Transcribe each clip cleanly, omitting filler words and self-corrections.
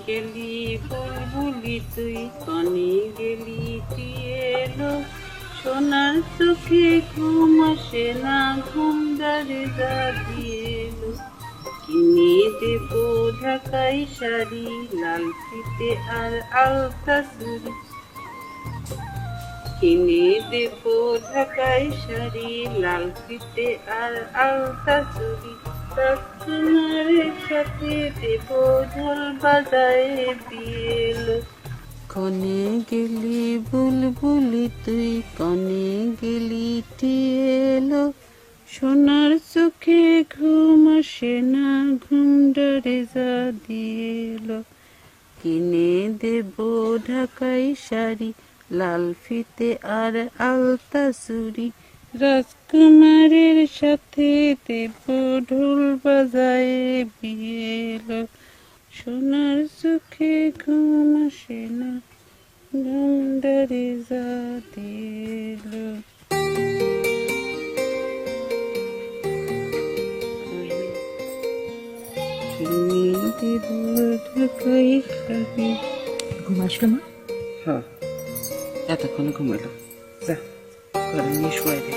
গেলি বুলবুলি তুই, কনে গেলি এলো, সোনার চোখে ঘুম আসে না, ঘুম দাঁড়ে দিয়ে এলো। কিনে দেব ঢাকাই শাড়ি, লাল ফিতে আর আলতা চুড়ি, কিনে দেব ঢাকাই শাড়ি, লাল ফিতে আর আলতা চুড়ি, রাজকুমারের সাথে দেব ঢোল বাজায় বিয়ে এলো। কনে গেলি বুলবুলি তুই, কনে গেলি এলো, সোনার চোখে ঘুম আসে না, ঘুম ডরে দিয়ে এলো। কিনে দেব ঢাকাই শাড়ি, লাল ফিতে আর আলতা চুড়ি, রাজকুমারের সাথে দেব ঢোল বাজায় বিয়ে এলো। সোনার চোখে ঘুম আসে না, ঘুম ডরে দিয়ে এলো। ঘুম আসলো মা? হ্যাঁ, এতক্ষণে ঘুমাইলো। যা ঘরে নিয়ে শুয়াই দে।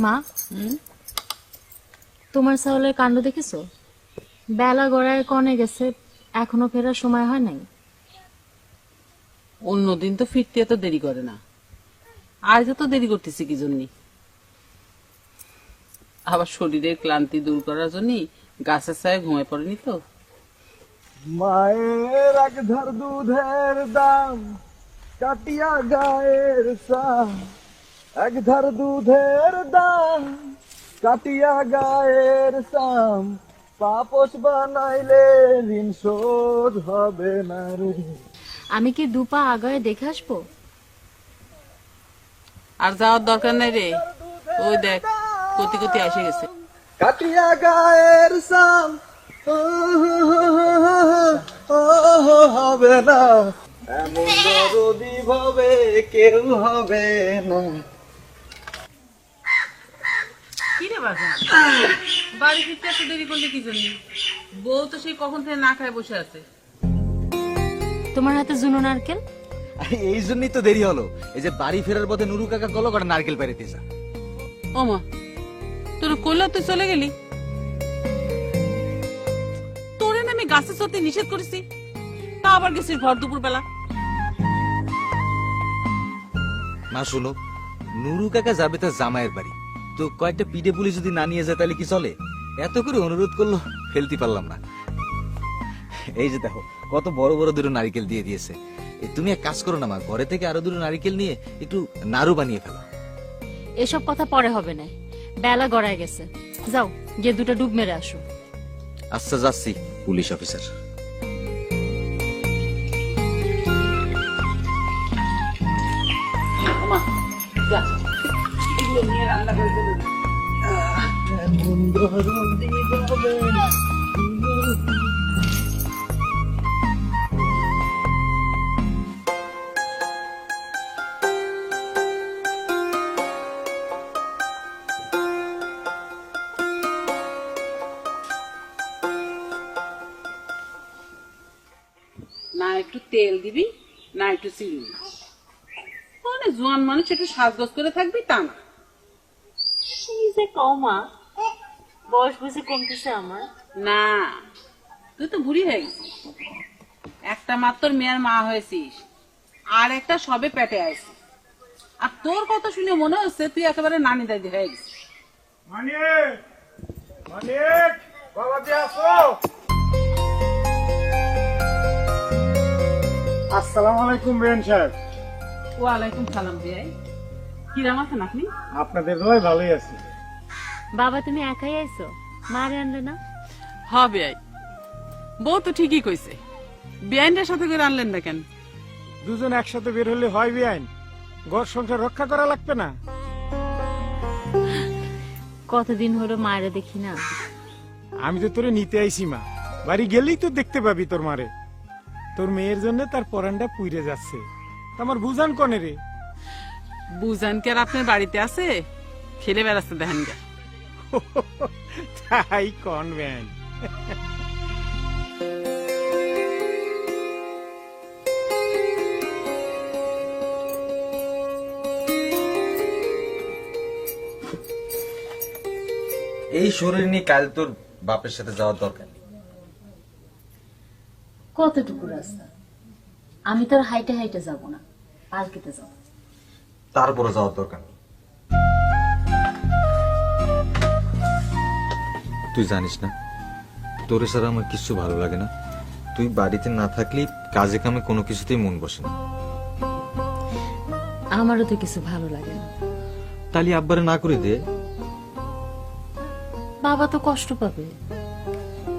মা, তোমার ছাগলের কাণ্ড দেখেছো? বেলা গড়ায় কনে গেছে, এখনো ফেরার সময় হয় নাই। অন্যদিন তো ফিরতে এত দেরি করে না, আজ তো দেরি করতেছি কি জন্য? আবার শরীরের ক্লান্তি দূর করার জন্য গাছের ছায় ঘুমায় পড়েনি তো। মায়ের এক ধার দুধের দাম, কাটিয়া গায়ের সাম, এক ধার দুধের দাম, কাটিয়া গায়ের সাম, পাপস বানাইলে ঋণ শোধ হবে না রে। আমি কি দুপা আগায় দেখে আসবো? আর যাওয়ার দরকার নাই রে, ওই দেখ কতি কতি এসে গেছে। কাটিয়া গায়ের সাম, হবে না এমন দরদি ভাবে কেউ হবে না। কি রে বাজা, বাড়ি ফিরতে এত দেরি করলে কি জন্য? বউ তো সেই কখন থেকে না খায় বসে আছে। তোমার হাতে জুনো নারকেল? এই জন্যই তো দেরি হলো। এই যে বাড়ি ফেরার পথে নুরু কাকা কল করে নারকেল পাইতেছে। ও মা, তোর কইলা তুই চলে গেলি? তোরে না আমি গাছে চড়তে নিষেধ করেছি, তা আবার গেছিস ভর দুপুর বেলা। মা শুনো, নুরু কাকা যাবে তার জামাইয়ের বাড়ি, তো কয়েকটা পিঠে পুলি যদি না নিয়ে যায় তাহলে কি চলে? এত করে অনুরোধ করলো, ফেলতে পারলাম না। এই যে দেখো কত বড় বড় দুটো নারকেল দিয়ে দিয়েছে। তুমি এক কাজ করো না মা, ঘরে থেকে আরো দুটো নারকেল নিয়ে একটু নাড়ু বানিয়ে ফেলো। এসব কথা পরে হবে না, বেলা গড়ায় গেছে। যাও গিয়ে দুটো ডুব মেরে আসো। আচ্ছা যাচ্ছি পুলিশ অফিসার। মা যা, এগুলো নিয়ে রান্না করে দেবো। এমন দরদি ভাবে না একটু তেল দিবি, না একটু চিনি। মানে জোয়ান মানুষ একটু সাজগোজ করে থাকবি তা না। যে কমা বয়স বুঝে কমতেছে আমার। না, তুই তো বুড়ি হয়ে গেছিস। একটা মাত্র মেয়ের মা হয়েছিস, আর একটা সবে পেটে আইছিস। আর তোর কথা শুনে মনে হচ্ছে তুই একেবারে নানি দাদি হয়ে গেছিস। মানিক, মানিক, বাবাজি আসো। আসসালামু আলাইকুম বেন সাহেব। ওয়ালাইকুম সালাম ভাই, কিরাম আছেন আপনি? আপনাদের দোয়ায় ভালোই আছি। বাবা তুমি একাই আইছো, মারে আনলে না? হবে বউ তো ঠিকই কইছে, বিয়াইনটার সাথে করে আনলেন না কেন? দুজন একসাথে বের হলে হয় বেআইন? ঘর সংসার রক্ষা করা লাগবে না? কতদিন হলো মায়েরা দেখি না। আমি তো তোরে নিতে আইছি মা, বাড়ি গেলেই তো দেখতে পাবি তোর মারে। তোর মেয়ের জন্য তার পরানটা পুইরে যাচ্ছে, তা আমার বুঝান কনে রে? বুঝান কি আর আপনার বাড়িতে আছে? খেলে বেড়াচ্ছে দেখেন গা। তাই কন বেআইন। এই শরীর নিয়ে কাল তোর বাপের সাথে যাওয়ার দরকার নেই। কতটুকু রাস্তা? আমি তো আর হাইটে হাইটে যাব না, পালকিতে যাব। তারপরে যাওয়ার দরকার নেই। তুই জানিস না, তোর ছাড়া আমার কিছু ভালো লাগে না। তুই বাড়িতে না থাকলে কাজে কামে কোনো কিছুতেই মন বসে না। আমারও তো কিছু ভালো লাগে না। তালি আব্বারে না করে দে। বাবা তো কষ্ট পাবে।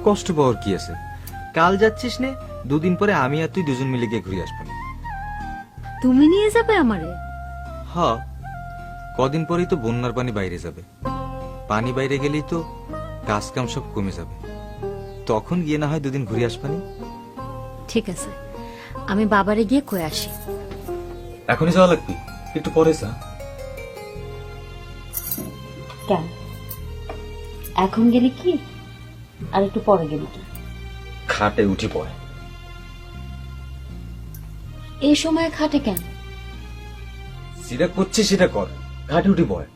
কষ্ট পাওয়ার কি আছে? কাল যাচ্ছিস নে, দুদিন পরে আমি আর তুই দুজন মিলে গিয়ে ঘুরে আসবো। তুমি নিয়ে যাবে আমারে? হ্যাঁ, কদিন পরেই তো বন্যার পানি বাইরে যাবে। পানি বাইরে গেলেই তো কাজ কাম সব কমে যাবে, তখন গিয়ে না হয় দুদিন ঘুরে আসবানি। ঠিক আছে, আমি বাবারে গিয়ে কয়ে আসি। এখনই যাওয়া লাগবে? একটু পরে যা। কেন এখন গেলি কি আর একটু পরে গেলি কি? খাটে উঠে পড়ে। এই সময় খাটে কেন? যেটা করছিস সেটা কর, ঘাটে উঠে পড়ে।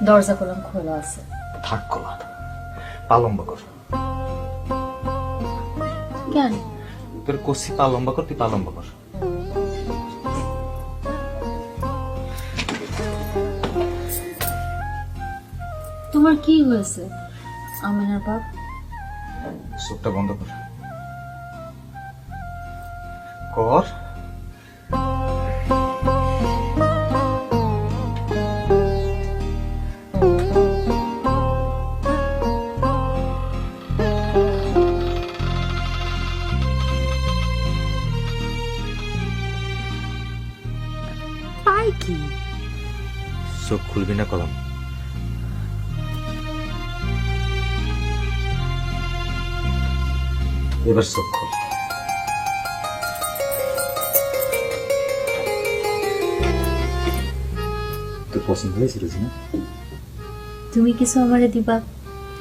দরজা কলম খোলা আছে। থাক খোলা, পা লম্বা কর। কেন? তোর কষি পা লম্বা কর, তুই পা লম্বা কর। তোমার কি হয়েছে আমিনার বাপ? চোখটা বন্ধ কর। কর। পাই কি? চোখ খুলবি না কলম। এবার চোখ খোল। তোর পছন্দ হয়েছে রোজিনা? তুমি কিছু আমারে দিবা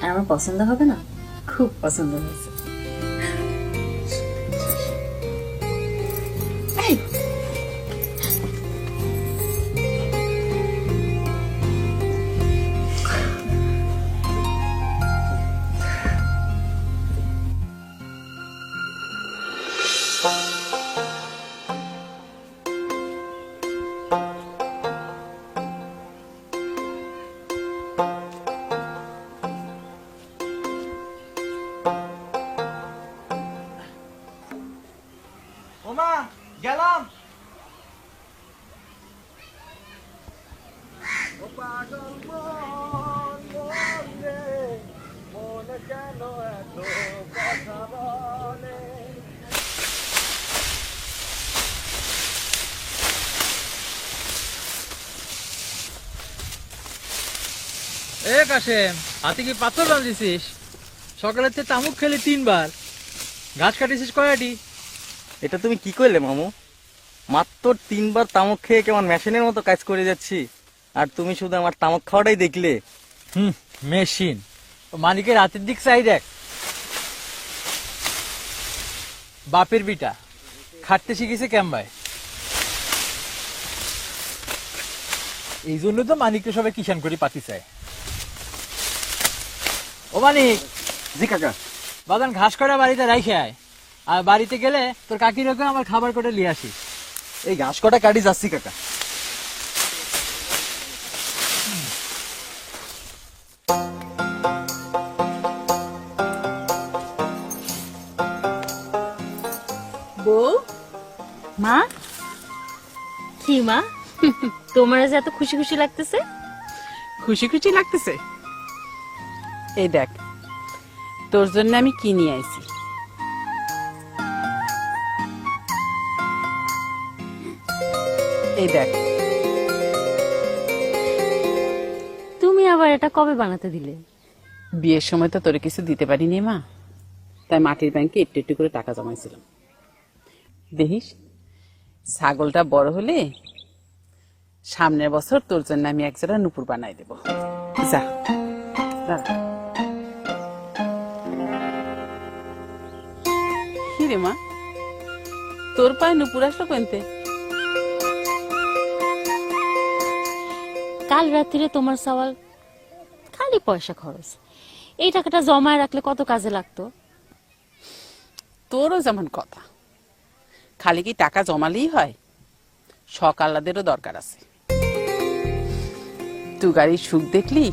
আর আমার পছন্দ হবে না? খুব পছন্দ হয়েছে। ওমা গেলাম। এ কাশেম, হাতে কি পাথর বাঁধিছিস? সকালের থেকে তামুক খেলি 3 বার, গাছ কাটিছিস কয়টি? এটা তুমি কি করলে মামু? মাত্র 3 বার তামক খেয়ে কেমন মেশিনের মতো কাজ করে যাচ্ছি, আর তুমি শুধু আমার তামক খাওয়াটাই দেখলে। মেশিন মালিকের হাতের দিক চাই দেখ। বাপের বিটা খাটতে শিখেছে কেমবায়, এই জন্য তো মানিককে সবাই কিষান করে পাতি চায়। ও মানিক, জি কাকা। বাদান ঘাস করা বাড়িতে রাইখে আয়, আর বাড়িতে গেলে তোর কাকির ওকে আমার খাবার করে নিয়ে আসিস। এই ঘাস কটা কাটি যাচ্ছি কাকা। বউ, মা? কি মা, তোমার যে এত খুশি খুশি লাগতেছে? খুশি খুশি লাগতেছে? এই দেখ, তোর জন্য আমি কি নিয়ে আইছি। এই দেখ। তুমি আবার এটা কবে বানাতে দিলে? বিয়ের সময় তো তোরে কিছু দিতে পারিনি মা, তাই মাটির ব্যাংকে একটু একটু করে টাকা জমাইছিলাম। দেখিস, ছাগলটা বড় হলে সামনের বছর তোর জন্য আমি এক জোড়া নুপুর বানাই দেব। যা দাঁড়া। কি রে মা, তোর পায়ে নুপুর আসলো কেনতে? কাল রাত্রিরে তোমার সওয়াল খালি পয়সা খরচ, এই টাকাটা জমায় রাখলে কত কাজে লাগতো। তোরও যেমন কথা, খালি কি টাকা জমালেই হয়? শখ আহ্লাদেরও দরকার আছে। তুই গাড়ির সুখ দেখলি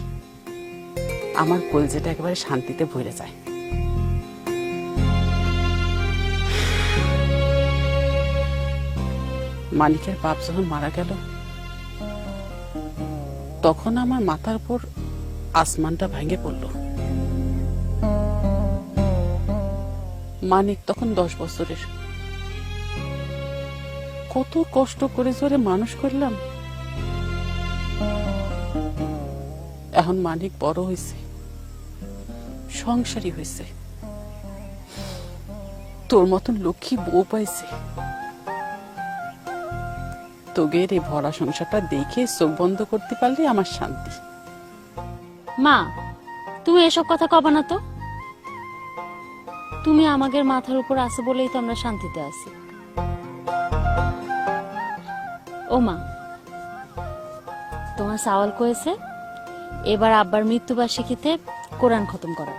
আমার কলজেটা একেবারে শান্তিতে ভরে যায়। মানিকের বাপ যখন মারা গেল, তখন আমার মাথার উপর আসমানটা ভেঙে পড়ল। মানিক তখন 10 বছরের। কত কষ্ট করে জোরে মানুষ করলাম। এখন মানিক বড় হয়েছে, সংসারী হয়েছে, তোর মতন লক্ষ্মী বউ পাইছে। তোগের এই ভরা সংসারটা দেখে চোখ বন্ধ করতে পারলে আমার শান্তি। মা, তুমি এসব কথা কবা না তো। তুমি আমাদের মাথার উপর আছো বলেই তো আমরা শান্তিতে আছি। ও মা, তোমার সাওয়াল কয়েছে এবার আব্বার মৃত্যুবার্ষিকীতে কোরআন খতম করা।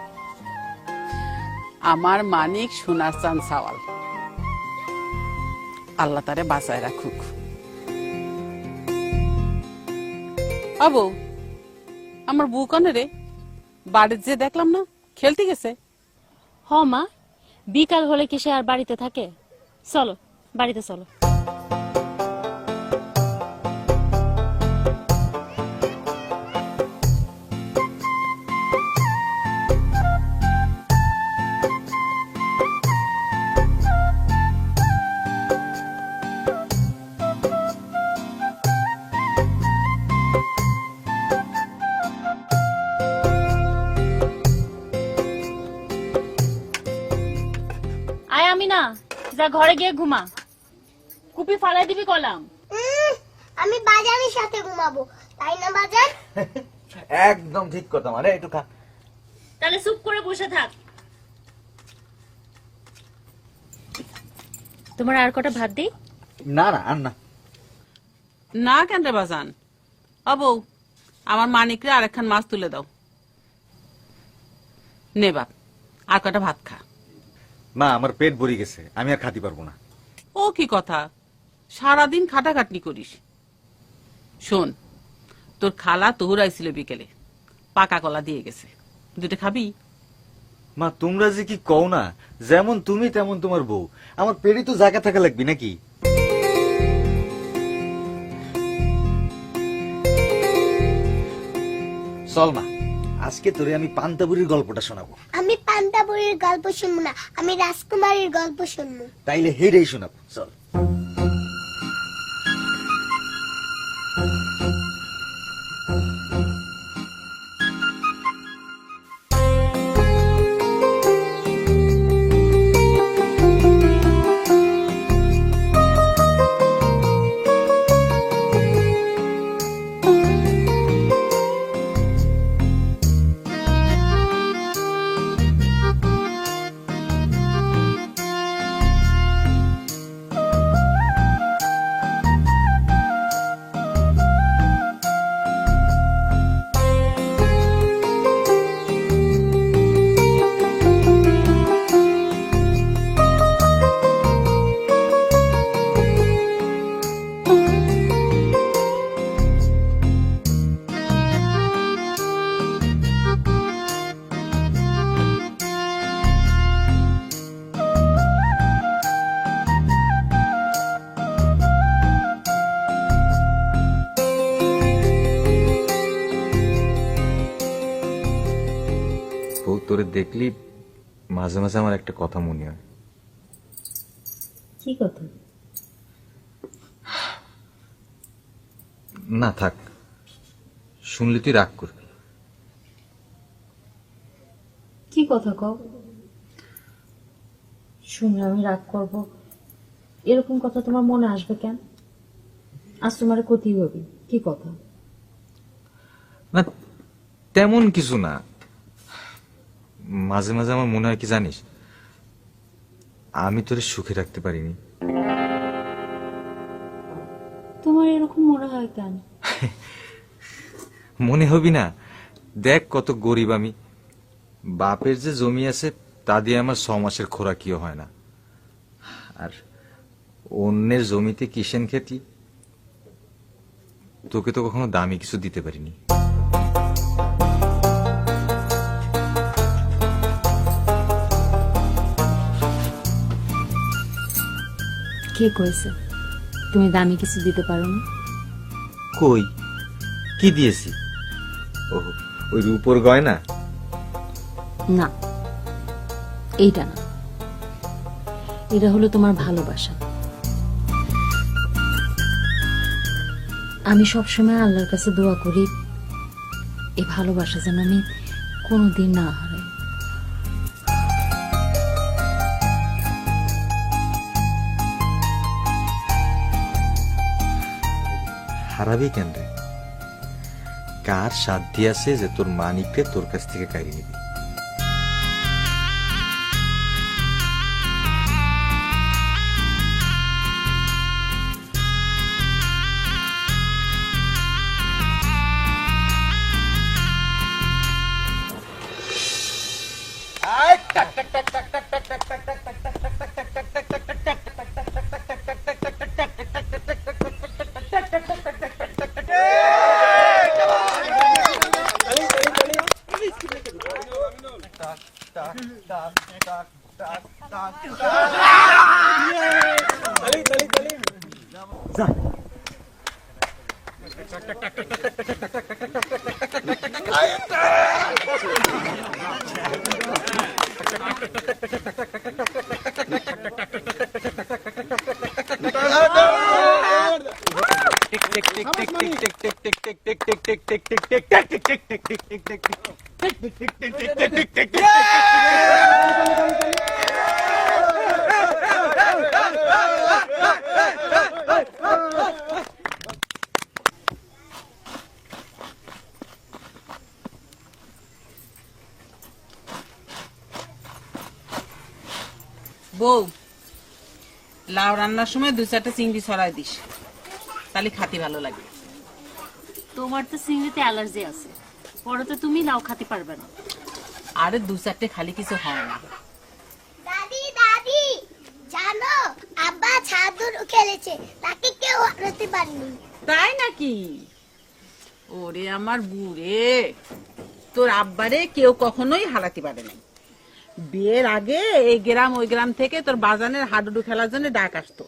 আমার মানিক সোনার চান সাওয়াল, আল্লাহ তারে বাঁচায় রাখুক। আবু, আমার বউ কানে রে, বাড়ির যে দেখলাম না খেলতে গেছে। হ মা, বিকাল হলে কি সে আর বাড়িতে থাকে? চলো বাড়িতে চলো। আয় আমি না, যা ঘরে গিয়ে ঘুমা। কুপি ফালাই দিবি কলাম। আমি বাজারের সাথে ঘুমাবো, তাই না বাজার? একদম ঠিক কথা, মানে একটু খা। তাহলে চুপ করে বসে থাক। তোমার আর কটা ভাত দিই? না না, আর না। না কেন রে বাজান? আবু, আমার মানিকরে আরেকখান মাছ তুলে দাও। নে বাপ, আর কটা ভাত খা। মা, আমার পেট ভরে গেছে, আমি আর খাতে পারবো না। ও কি কথা, সারাদিন খাটাখাটনি করিস। শোন, তোর খালা তহুর আইছিল বিকেলে, পাকা কলা দিয়ে গেছে, দুটো খাবি? মা, তোমরা যে কি কও না, যেমন তুমি তেমন তোমার বউ। আমার পেটে তো জায়গা থাকা লাগবে নাকি? চল মা, আজকে তোরে আমি পান্তাবুরির গল্পটা শোনাবো। আমি পান্তাবুরির গল্প শুনবো না, আমি রাজকুমারীর গল্প শুনবো। তাইলে হেরেই শোনাবো, চল। তোরে দেখলি মাঝে মাঝে আমার একটা কথা মনে হয়। কি কথা? না থাক, শুনলি তুই রাগ করবি। কি কথা কও? শুনলে আমি রাগ করব, এরকম কথা তোমার মনে আসবে কেন? আজ তোমার ক্ষতি হবে, কি কথা? না তেমন কিছু না, মাঝে মাঝে আমার মনে হয় কি জানিস, আমি তোরে সুখে রাখতে পারিনি। তোমার এরকম মনে হয় কেন? মনে হবি না? দেখ কত গরিব আমি, বাপের যে জমি আছে তা দিয়ে আমার 6 মাসের খোরাকিও হয় না, আর অন্যের জমিতে কিষেন খেতি, তোকে তো কখনো দামি কিছু দিতে পারিনি। কে কইছে তুমি দামি কিছু দিতে পারো না? কই কি দিয়েছি? ও ওই রূপোর গয়না? না, এইটা না, এটা হলো তোমার ভালোবাসা। আমি সবসময় আল্লাহর কাছে দোয়া করি এই ভালোবাসা যেন আমি কোনোদিন না হারাই। হারাবি কেন রে? কার সাধ্য আছে যে তোর মানিককে তোর কাছ থেকে কাড়ি নিবি? বউ, লাউ রান্নার সময় 2-4টা চিংড়ি ছড়াই দিস, তাহলে খাতি ভালো লাগে। তোমার তো চিংড়িতে অ্যালার্জি আছে, পরে তো তুমি লাউ খেতে পারবে না। আরে 2-4টে খালি কিছু হয় না। দাদি দাদি জানো আব্বা ছাদুর খেলেছে, তাকে কেউ হারাতে পারেনি। তাই নাকি? ওরে আমার বুড়ে, তোর আব্বারে কেউ কখনোই হারাতে পারে নাই। বিয়ের আগে এই গ্রাম ওই গ্রাম থেকে তোর বাজানের হাডুডু খেলার জন্য ডাক আসতো,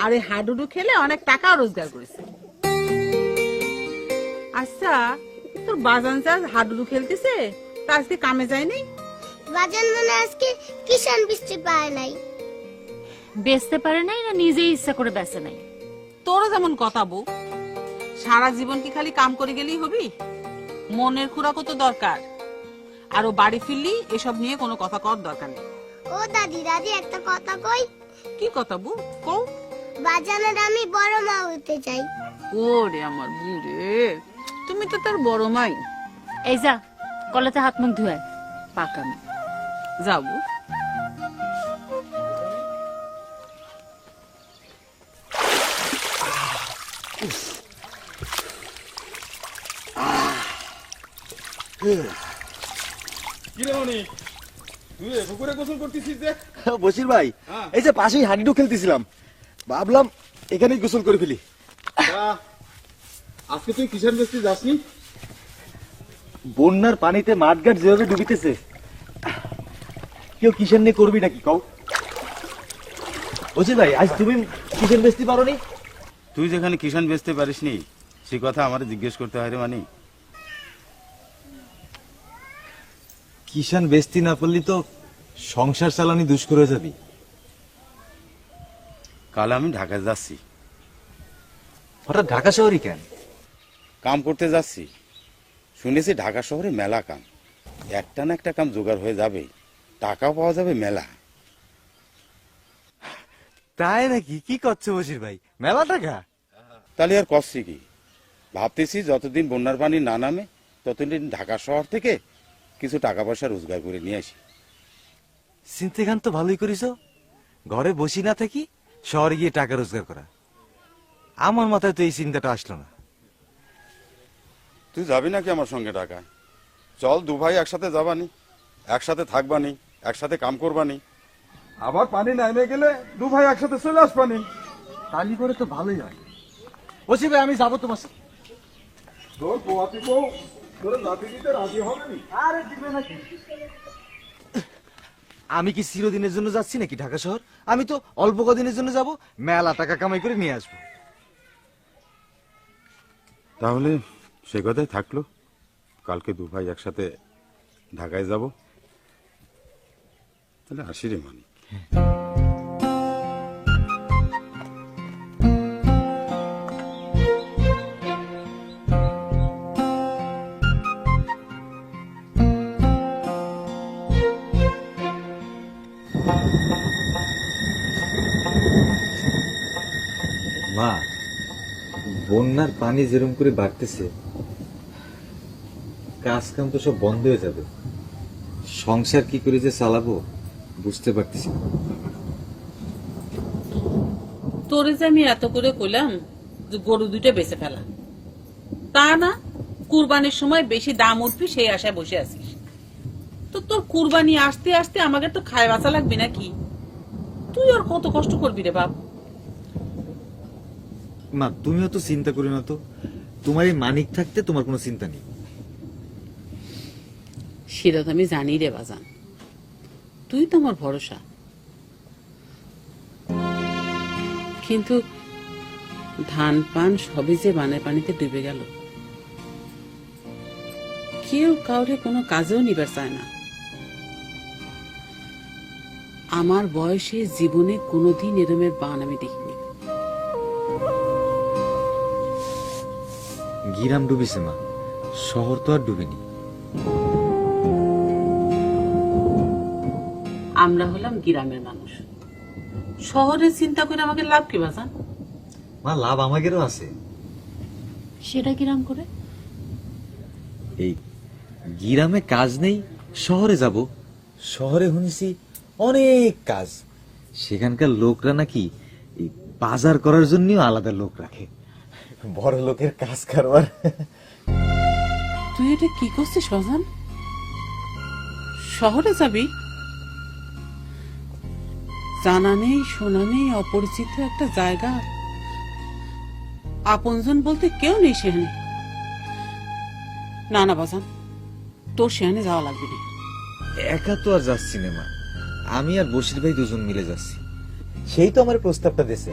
আর এই হাডুডু খেলে অনেক টাকা রোজগার করেছে। আচ্ছা, তোর বাজান চাষ হাডুডু খেলতেছে, তা আজকে কামে যায়নি? বাজান মনে আজকে কিষান বৃষ্টি পায় নাই। বেচতে পারে নাই না নিজেই ইচ্ছা করে বেচে নাই? তোরও যেমন কথা বউ, সারা জীবন কি খালি কাম করে গেলেই হবি? মনের খুরাকও তো দরকার, আর ও বাড়ি ফিরলি এসব নিয়ে কোনো কথা কর দরকার নেই। ও দাদি দাদি একটা কথা কই। কি কথা বউ কও? বাজানের আমি বড় মা হতে চাই। ওরে আমার বুড়ে, তুমি তো তার বড় মাই। এই যা, কলেতে হাত মুখ ধুয়ে পাকামি। যাবো। বসির ভাই, এই যে পাশেই হাঁড়িটু খেলতেছিলাম, ভাবলাম এখানেই গোসল করে ফেলি। আজকে তুই কিষান বস্তি যাসনি? বন্যার পানিতে মাঠঘাট যেভাবে ডুবিতেছে, কেউ কিষান নিয়ে করবি নাকি কও? বসির ভাই, আজ তুমি কিষান বেচতে পারোনি? তুই যেখানে কিষান বেচতে পারিসনি সে কথা আমার জিজ্ঞেস করতে হয় রে? মানে কিষান বেচতি না পারলি তো সংসার চালানি দুষ্কর হয়ে যাবি। কাল আমি ঢাকা যাচ্ছি, হঠাৎ ঢাকা শহরই কেন? কাম করতে যাচ্ছি। শুনেছি ঢাকা শহরে মেলা কাম, একটা না একটা কাম জোগাড় হয়ে যাবে, টাকাও পাওয়া যাবে মেলা। তাই নাকি? কি করছো বসির ভাই, মেলা টাকা? তাহলে আর করছি কি, ভাবতেছি যতদিন বন্যার পানি না নামে ততদিন ঢাকা শহর থেকে কিছু টাকা পয়সা রোজগার করে নিয়ে আসি। চিন্তে খান তো ভালোই করিস, ঘরে বসি না থাকি শহরে গিয়ে টাকা রোজগার করা। আমার মাথায় তো এই চিন্তাটা আসলো না। তুই যাবি নাকি আমার সঙ্গে ঢাকায়? চল, দু ভাই একসাথে যাবানি, একসাথে থাকবানি, একসাথে কাম করবানি। আবার পানি নামে গেলে দু ভাই একসাথে চলে আসবানি। তালি করে তো ভালোই হয়। বসি ভাই আমি যাবো তোমার সাথে। তোর পোয়াতি বউ তোর নাতি দিতে রাজি হবে নি? আরে দিবে নাকি? আমি কি চিরদিনের জন্য যাচ্ছি নাকি ঢাকা শহর? আমি তো অল্প কদিনের জন্য যাব, মেলা টাকা কামাই করে নিয়ে আসবো। তাহলে সে কথাই থাকলো, কালকে দু ভাই একসাথে ঢাকায় যাব। তাহলে আসি রে মানি। মা, বন্যার পানি যেরকম করে বাড়তেছে, কাজ কাম তো সব বন্ধ হয়ে যাবে। সংসার কি করে যে চালাবো বুঝতে পারতেছি না। তোরে যে আমি এত করে কইলাম যে গরু দুইটা বেঁচে ফেলা, তা না, কুরবানির সময় বেশি দাম উঠবি সেই আশায় বসে আছিস। তো তোর কুরবানি আসতে আসতে আমাকে তো খায় বাঁচা লাগবে নাকি? তুই আর কত কষ্ট করবি রে বাপ। মা, তুমিও তো চিন্তা করি না তো, তোমার এই মানিক থাকতে তোমার কোনো চিন্তা নেই। সেটা তো আমি জানি রে বাজান, তুই তো আমার ভরসা। কিন্তু ধান পান সবই যে বানের পানিতে ডুবে গেল, কেউ কাউরে কোনো কাজেও নিবার চায় না। আমার বয়সে জীবনে কোনোদিন এরমের বান আমি দেখিনি। গিরাম ডুবেছে মা, শহর তো আর ডুবেনি। আমরা হলাম গ্রামের মানুষ, শহরের চিন্তা করে আমাকে লাভ কি বাজান? মা, লাভ আমাদেরও আছে। সেটা কিরাম করে? এই গ্রামে কাজ নেই, শহরে যাব। শহরে শুনেছি অনেক কাজ, সেখানকার লোকরা নাকি এই বাজার করার জন্য আলাদা লোক রাখে, বড় লোকের কাজ কারবার। তুই এটা কি করছিস বাজান? শহরে যাবি? জানা নেই শোনা নেই অপরিচিত একটা জায়গা, আপনজন বলতে কেউ নেই সেখানে। না না বাজান, তোর সেখানে যাওয়া লাগবে না। একা তো আর যাচ্ছি না মা, আমি আর বশির ভাই দুজন মিলে যাচ্ছি। সেই তো আমার প্রস্তাবটা দিয়েছে,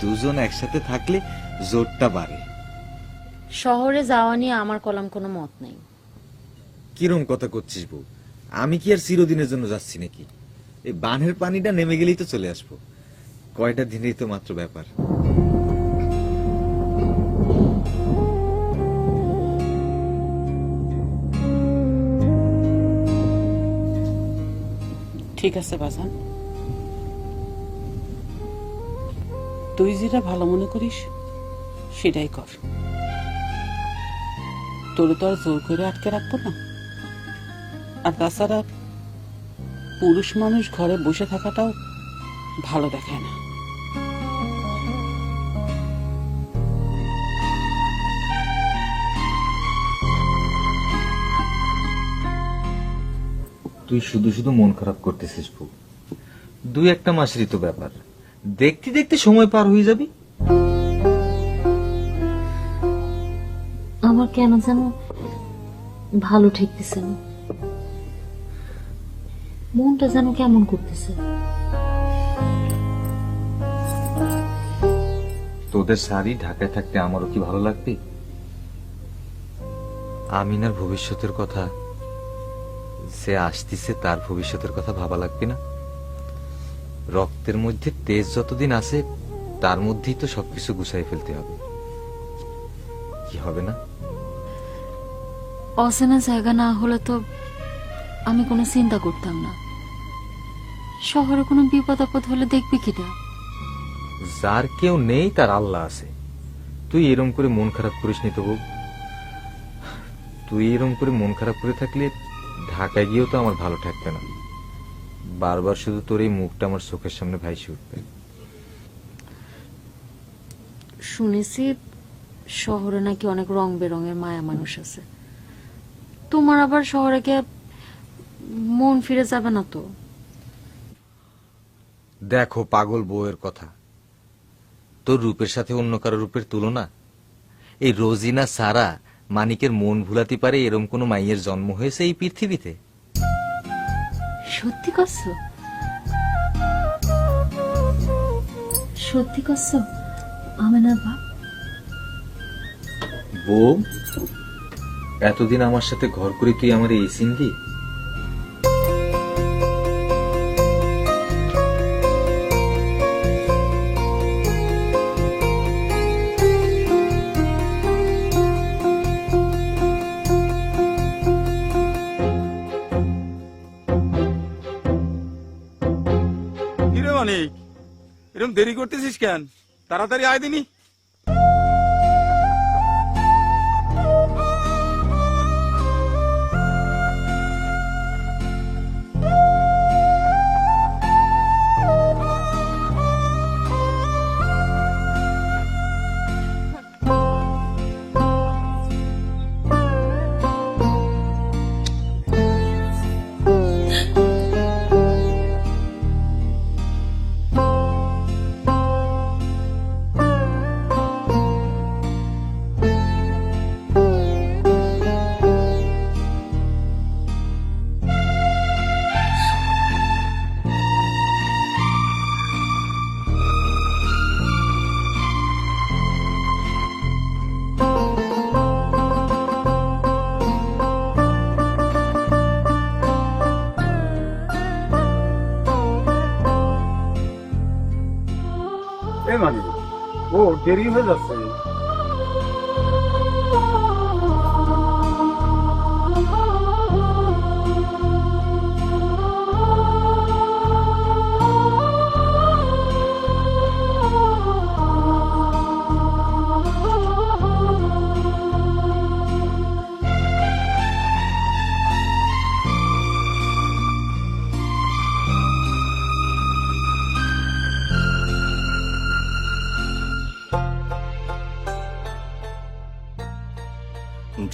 দুজন একসাথে থাকলে জোরটা বাড়ে। শহরে যাওয়া নিয়ে আমার কলম কোনো মত নাই। কিরম কথা করছিস বউ? আমি কি আর চিরদিনের জন্য যাচ্ছি নাকি? এই বানের পানিটা নেমে গেলেই তো চলে আসবো, কয়টা দিনেই তো মাত্র ব্যাপার। ঠিক আছে বাজান, তুই যেটা ভালো মনে করিস সেটাই কর। তোর তো আর জোর করে আটকে রাখবো না। আর তাছাড়া পুরুষ মানুষ ঘরে বসে থাকাটাও ভালো দেখায় না। তুই শুধু শুধু মন খারাপ করতেছিস বউ, 2-1 মাসেরই তো ব্যাপার, দেখতে দেখতে সময় পার হয়ে যাবি। আমার কেন যেন ভালো ঠেকতেছে না, মনটা যেন কেমন করতেছে। তোদের শাড়ি ঢাকায় থাকতে আমারও কি ভালো লাগবে? আমিনার ভবিষ্যতের কথা সে আসতিছে তার ভবিষ্যতের কথা ভাবা লাগবে না? রক্তের মধ্যে তেজ যতদিন আছে তার মধ্যেই তো সবকিছু গুছাই ফেলতে হবে, কি হবে না? অচেনা জায়গা না হলে তো আমি কোনো চিন্তা করতাম না। শহরে কোনো বিপদ আপদ হলে দেখবি কিনা? যার কেউ নেই তার আল্লাহ আছে। তুই এরম করে মন খারাপ করিস নি তো বউ। তুই এরম করে মন খারাপ করে থাকলে ঢাকায় গিয়েও তো আমার ভালো থাকবে না। বারবার শুধু তোর এই মুখটা আমার চোখের সামনে ভাইসে উঠবে। শুনেছি শহরে নাকি অনেক রং বেরঙের মায়া মানুষ আছে। তোমার আবার শহরে গিয়ে মন ফিরে যাবে না তো? দেখো পাগল বউয়ের কথা, তোর রূপের সাথে অন্য কারো রূপের তুলনা? এই রোজিনা সারা মানিকের মন ভুলাতে পারে এরম কোন মাইয়ের জন্ম হয়েছে এই পৃথিবীতে? সত্যি কচ্ছ? সত্যি কচ্ছ আমেনার বাপ? বউ, এতদিন আমার সাথে ঘর করে তুই আমার এই চিনলি? কিরে মানিক, এরকম দেরি করতেছিস কেন? তাড়াতাড়ি আয় দিনি। এ মানে ও দেরি হয়ে যাচ্ছে।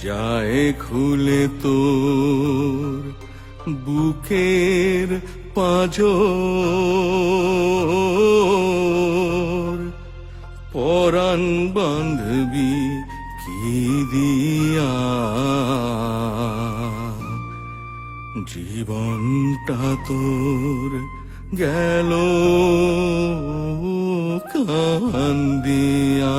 যায় খুলে তোর বুকের পাঁজর, পরাণ বান্ধবী কি দিয়া, জীবনটা তোর গেল কান্দিয়া।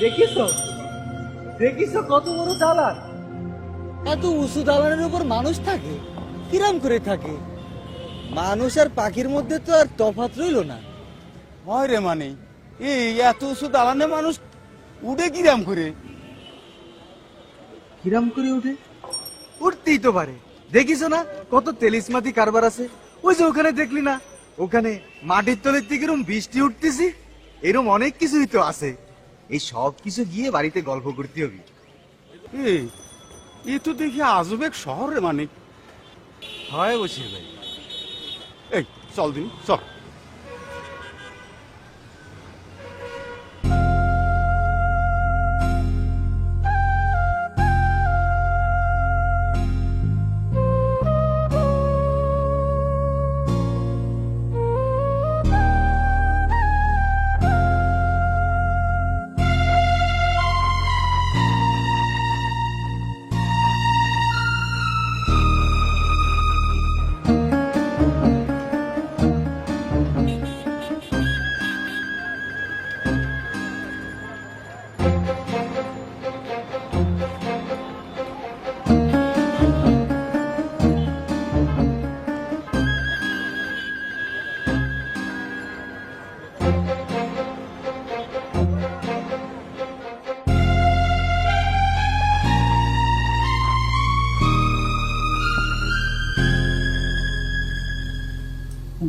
দেখিস দেখিস কত বড় চালাক। এত উঁচু দালানের উপর মানুষ থাকে? কিরাম করে থাকে? মানুষ আর পাখির মধ্যে তো আর তফাৎ রইল না। হয় রে মানে এই এত উঁচু দালানে মানুষ উঠে কিরাম করে? কিরাম করে উঠে? উঠতেই তো পারে। দেখিস না কত তেলিসমাতি কারবার আছে? ওই যে ওখানে দেখলি না, ওখানে মাটির তলের থেকে এরম বৃষ্টি উঠতেছি, এরম অনেক কিছুই তো আছে। এই সব কিছু গিয়ে বাড়িতে গল্প করতে হবে। এ তো দেখি আজব এক শহর রে মানে। হয় বসির ভাই। এই চল দিন চল।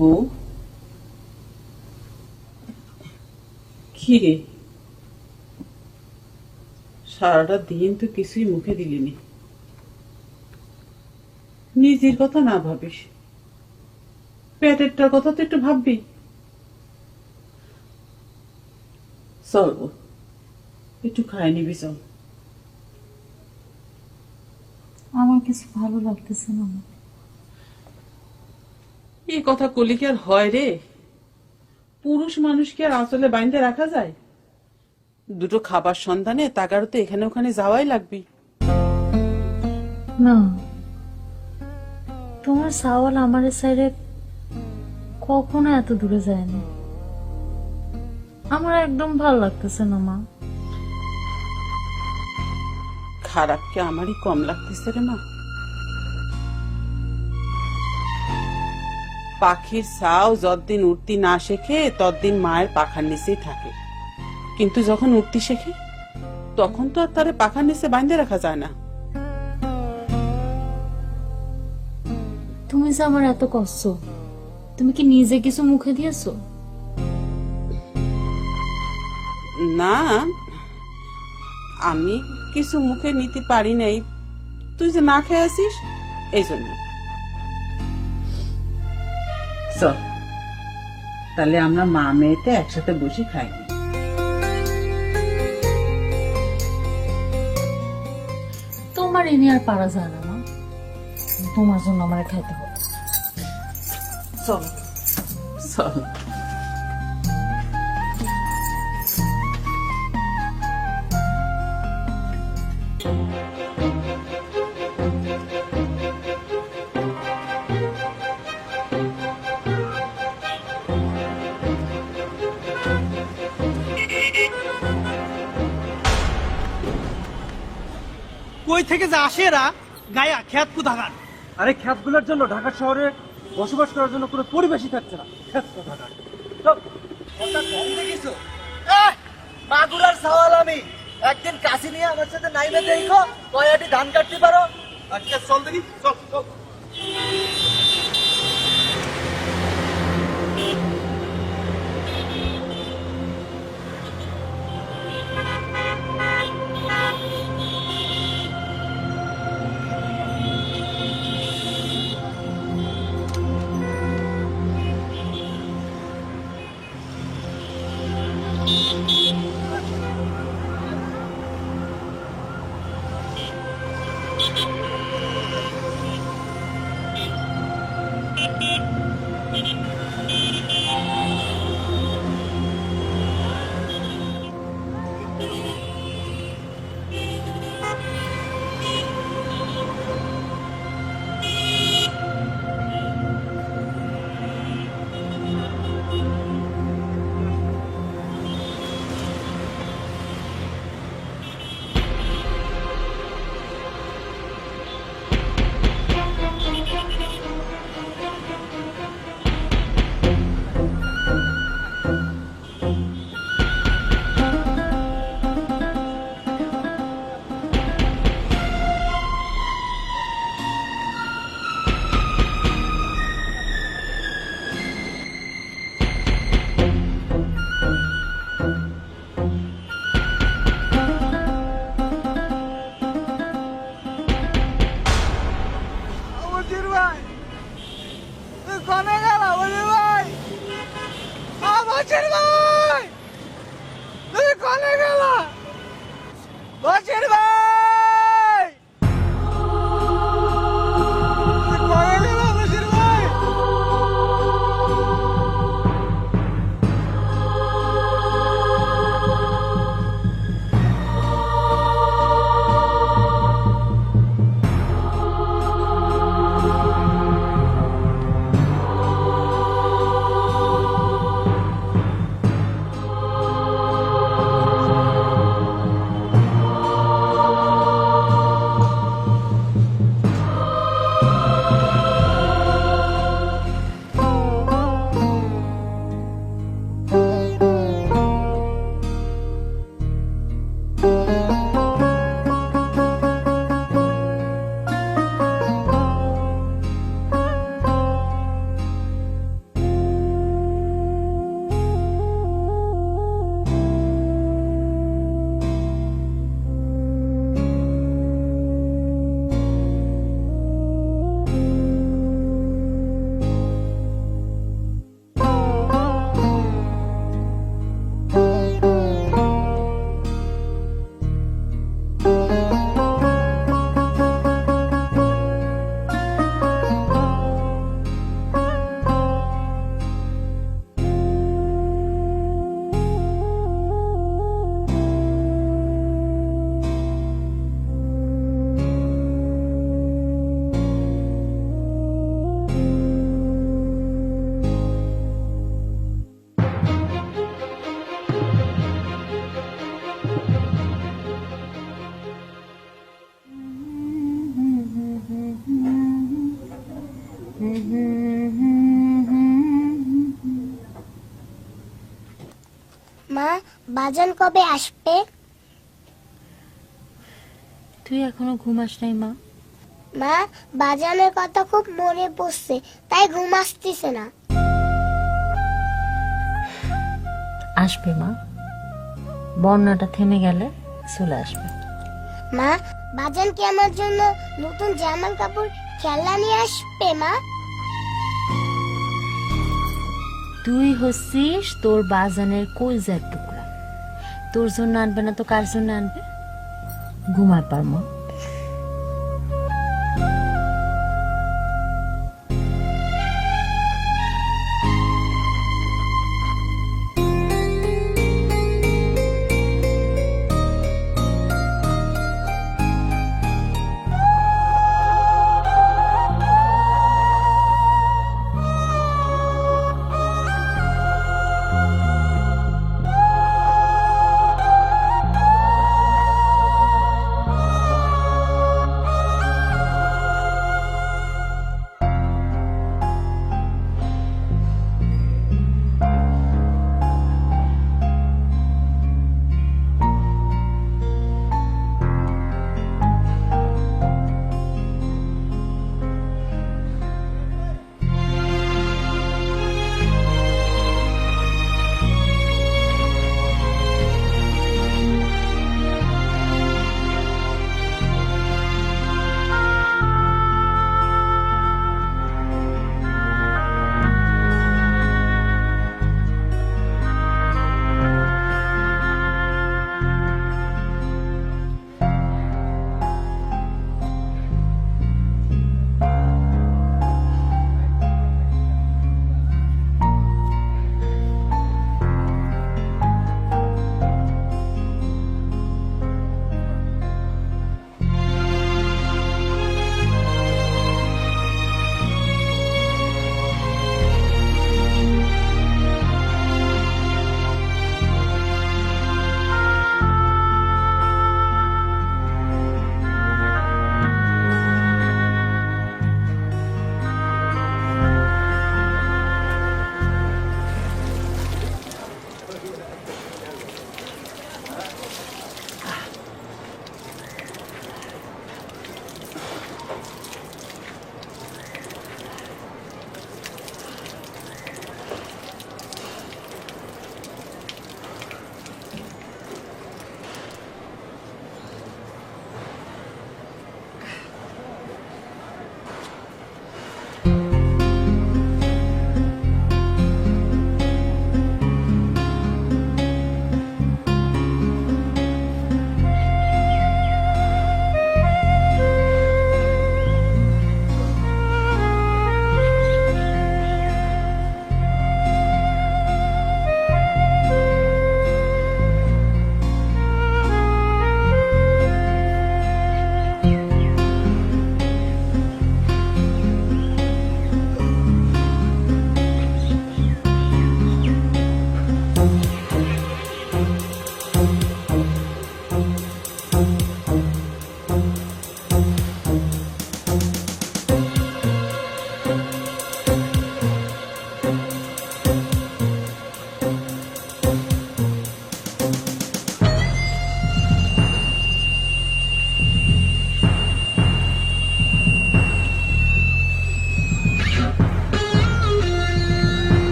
বউ, কি রে, সারাটা দিন তো কিছুই মুখে দিলিনি। নিজের কথা না ভাবিস, পেটেরটার কথা তো একটু ভাববি। চল বউ, একটু খাই নিবি চল। আমার কিছু ভালো লাগতেছে না। এই কথা কলি কি আর হয় রে? পুরুষ মানুষকে আর আসলে বাইন্ধে রাখা যায়? দুটো খাবার সন্ধানে তাগারতে এখানে ওখানে যাওয়াই লাগবে। না, তোমার সাওয়াল আমার সাইডে কখনো এত দূরে যায়নি। আমার একদম ভালো লাগতেছে না মা। খারাপ কি আমারই কম লাগতেছে রে মা? পাখির ছাও যতদিন উঠতি না শেখে ততদিন মায়ের পাখার নিচেই থাকে, কিন্তু যখন উঠতি শেখে তখন তো আর তারে পাখার নিচে বাইন্ধে রাখা যায় না। তুমি যে আমার এত কষ্ট, তুমি কি নিজে কিছু মুখে দিয়েছো? না, আমি কিছু মুখে নিতে পারি নাই, তুই যে না খেয়ে আসিস এই জন্য। চল তাহলে আমরা মা মেয়েতে একসাথে বসে খাই। তোমার এনে আর পারা যায় না মা, তোমার জন্য আমার খাইতে হবে। চল চল। কই থেকে যে আসে এরা? গায়া খেত কুদাগান। আরে খেতগুলোর জন্য ঢাকা শহরে বসবাস করার জন্য কোনো পরিবেশই থাকছে না। খেত কুদাগান। মাগুরার সাওয়াল আমি। একদিন কাশি নিয়ে আমার সাথে নাইবে দেখো, কয়াটি ধান কাটতে পারো। আচ্ছা চল দেখি চল চল। বাজান কবে আসবে? তুই এখনো ঘুমাস নাই মা? মা, বাজানের কথা খুব মনে পড়ছে, তাই ঘুম আসতেছে না। আসবে মা, বন্যাটা থেমে গেলে চলে আসবে। মা, বাজান কি আমার জন্য নতুন জামা কাপড় খেলনা নিয়ে আসবে? মা, তুই হচ্ছিস তোর বাজানের কলজার টুকরা, তোর জন্য আনবে না তো কার জন্য আনবে? ঘুমায় পার মা।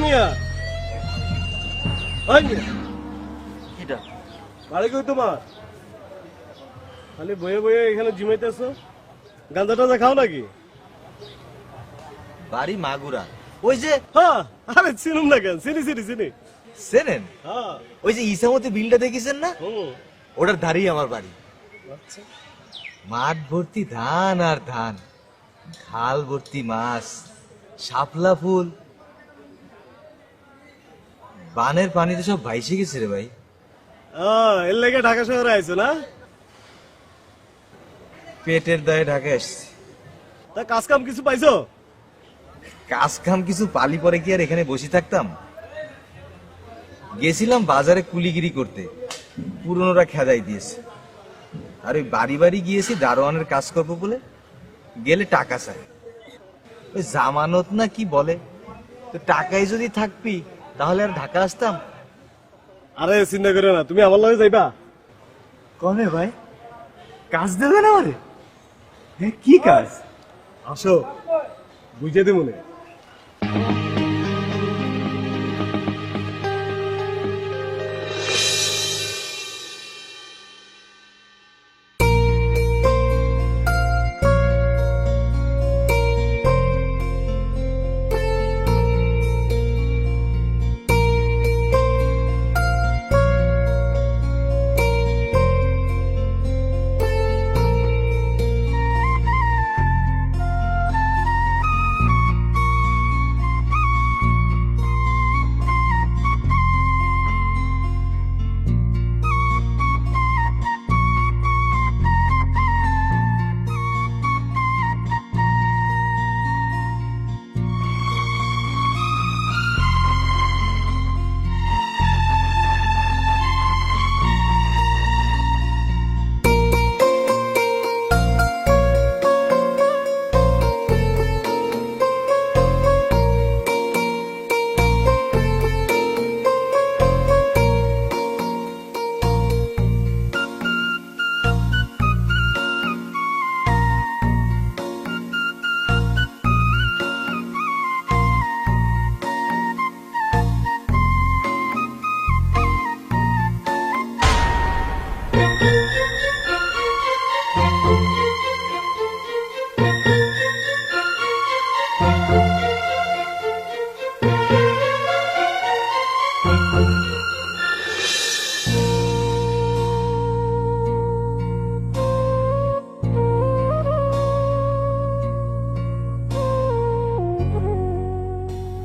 মিয়া, মিয়া, বাড়ি কই তোমার? খালি বয়ে বয়ে এখানে জিমাইতেছো, গাঁজা টাজা খাও নাকি? বাড়ি মাগুরা, ওই যে হ্যাঁ, আরে চিনুম না কেন, চিনি চিনি চিনি। চেনেন? হ্যাঁ, ওই যে ইসামতি বিলটা দেখেছেন না, হুম, ওটার ধারেই আমার বাড়ি। আচ্ছা। মাঠ ভর্তি ধান আর ধান, খাল ভর্তি মাছ, শাপলা ফুল, বানের পানিতে সব ভাইসে গেছে রে ভাই। এর লেগে ঢাকা শহরে আইছো না? পেটের দায়ে ঢাকা আসছি। তা কাজ কাম কিছু পাইছো? কাজ কাম কিছু পালি পরে কি আর এখানে বসে থাকতাম? গেছিলাম বাজারে কুলিগিরি করতে, পুরনোরা খেদাই দিয়েছে। আর ওই বাড়ি বাড়ি গিয়েছি দারোয়ানের কাজ করবো বলে, গেলে টাকা চাই, ওই জামানত না কি বলে, তো টাকাই যদি থাকবি তাহলে আর ঢাকা আসতাম। আরে চিন্তা করো না, তুমি আমার লগে যাইবা। কনে ভাই, কাজ দেবে না আমারে? হ্যাঁ, কি কাজ? আসো, বুঝে দি মনে।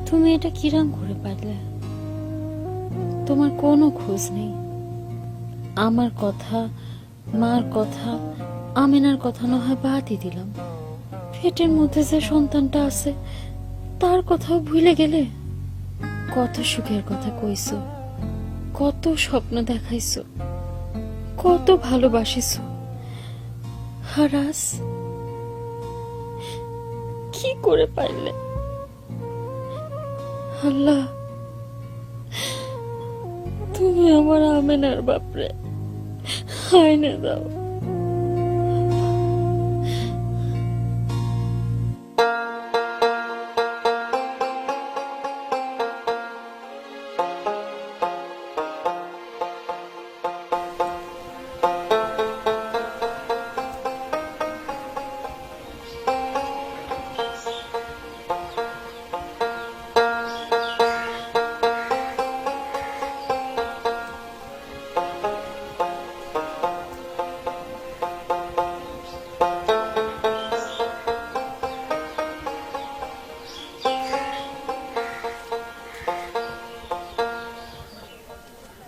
তুমি এটা কিরাম করে পারলে? তোমার কোনো খোঁজ নেই। আমার কথা, মার কথা, আমিনার কথা না হয় বাদই দিলাম, পেটের মধ্যে যে সন্তানটা আছে তার কথাও ভুলে গেলে। কত সুখের কথা কইছো, কত স্বপ্ন দেখাইছো, কত ভালোবাসিছো। আর আজ কি করে পারলে? আল্লাহ, তুমি আমার আমেনার বাপরে আইনে দাও।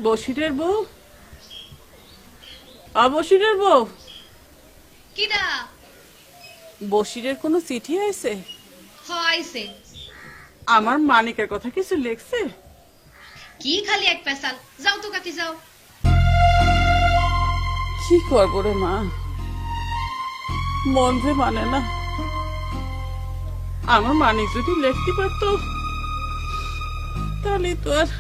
বসিরের বউ, বসিরের বউ, কিডা? বসিরের কোনো চিঠি আছে? হইছে। আমার মানিকের কথা কিছু লেখছে? কি খালি এক পেশাল, যাও তো কাকি যাও। কি করবো রে মা, মন যে মানে না। আমার মানিক যদি লিখতে পারতো তাহলে তো আর।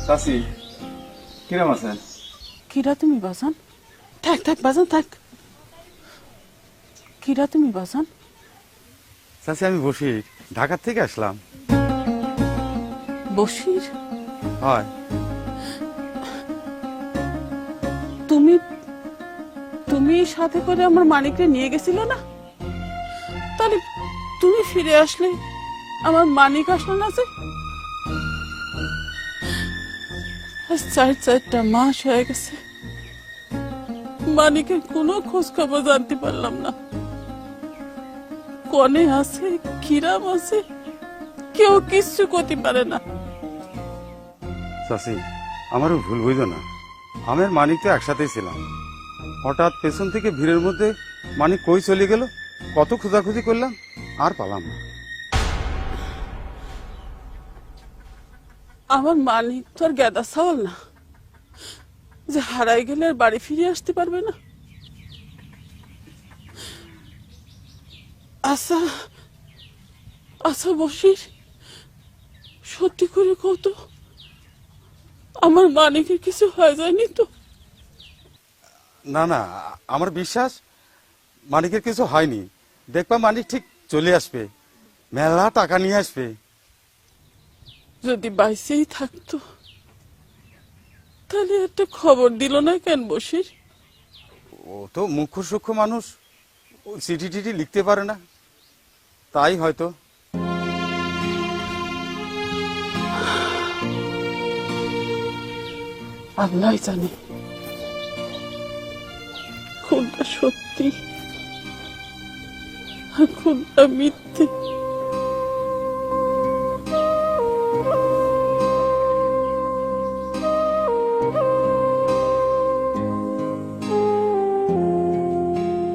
চাচি কিরম আছেন? কিরা তুমি বাসান? থাক থাক বাসান থাক। কিরা তুমি বাসান? চাচি আমি বসি, ঢাকা থেকে আসলাম। বসির? হয়। তুমি তুমি সাথে করে আমার মানিককে নিয়ে গেছিল না? তাহলে তুমি ফিরে আসলে আমার মানিক আসলো না যে? চারটা মাস হয়ে গেছে, মানিকের কোনো খোঁজ খবর জানতে পারলাম না। কনে আছে, কিরাম আছে, কেউ কিচ্ছু করতে পারে না। চাচি আমারও ভুল বুঝো না, আমের মানিক তো একসাথেই ছিলাম। হঠাৎ পেছন থেকে ভিড়ের মধ্যে মানিক কই চলে গেল, কত খোঁজাখুঁজি করলাম আর পালাম না। আমার মালিক তো আর গেদা ছাওয়াল না যে হারাই গেলে আর বাড়ি ফিরে আসতে পারবে না। আচ্ছা আচ্ছা বসির, সত্যি করে কত আমার মালিকের কিছু হয়ে যায়নি তো? না না, আমার বিশ্বাস মানিকের কিছু হয়নি। দেখবা মানিক ঠিক চলে আসবে, মেলা টাকা নিয়ে আসবে। যদি বাইসেই থাকতো তাহলে একটা খবর দিল না কেন বসির? ও তো মুখ্য সূক্ষ্ম মানুষ, ও চিঠি টিঠি লিখতে পারে না, তাই হয়তো। আল্লাহ জানে কোনটা সত্যি আর কোনটা মিথ্যে।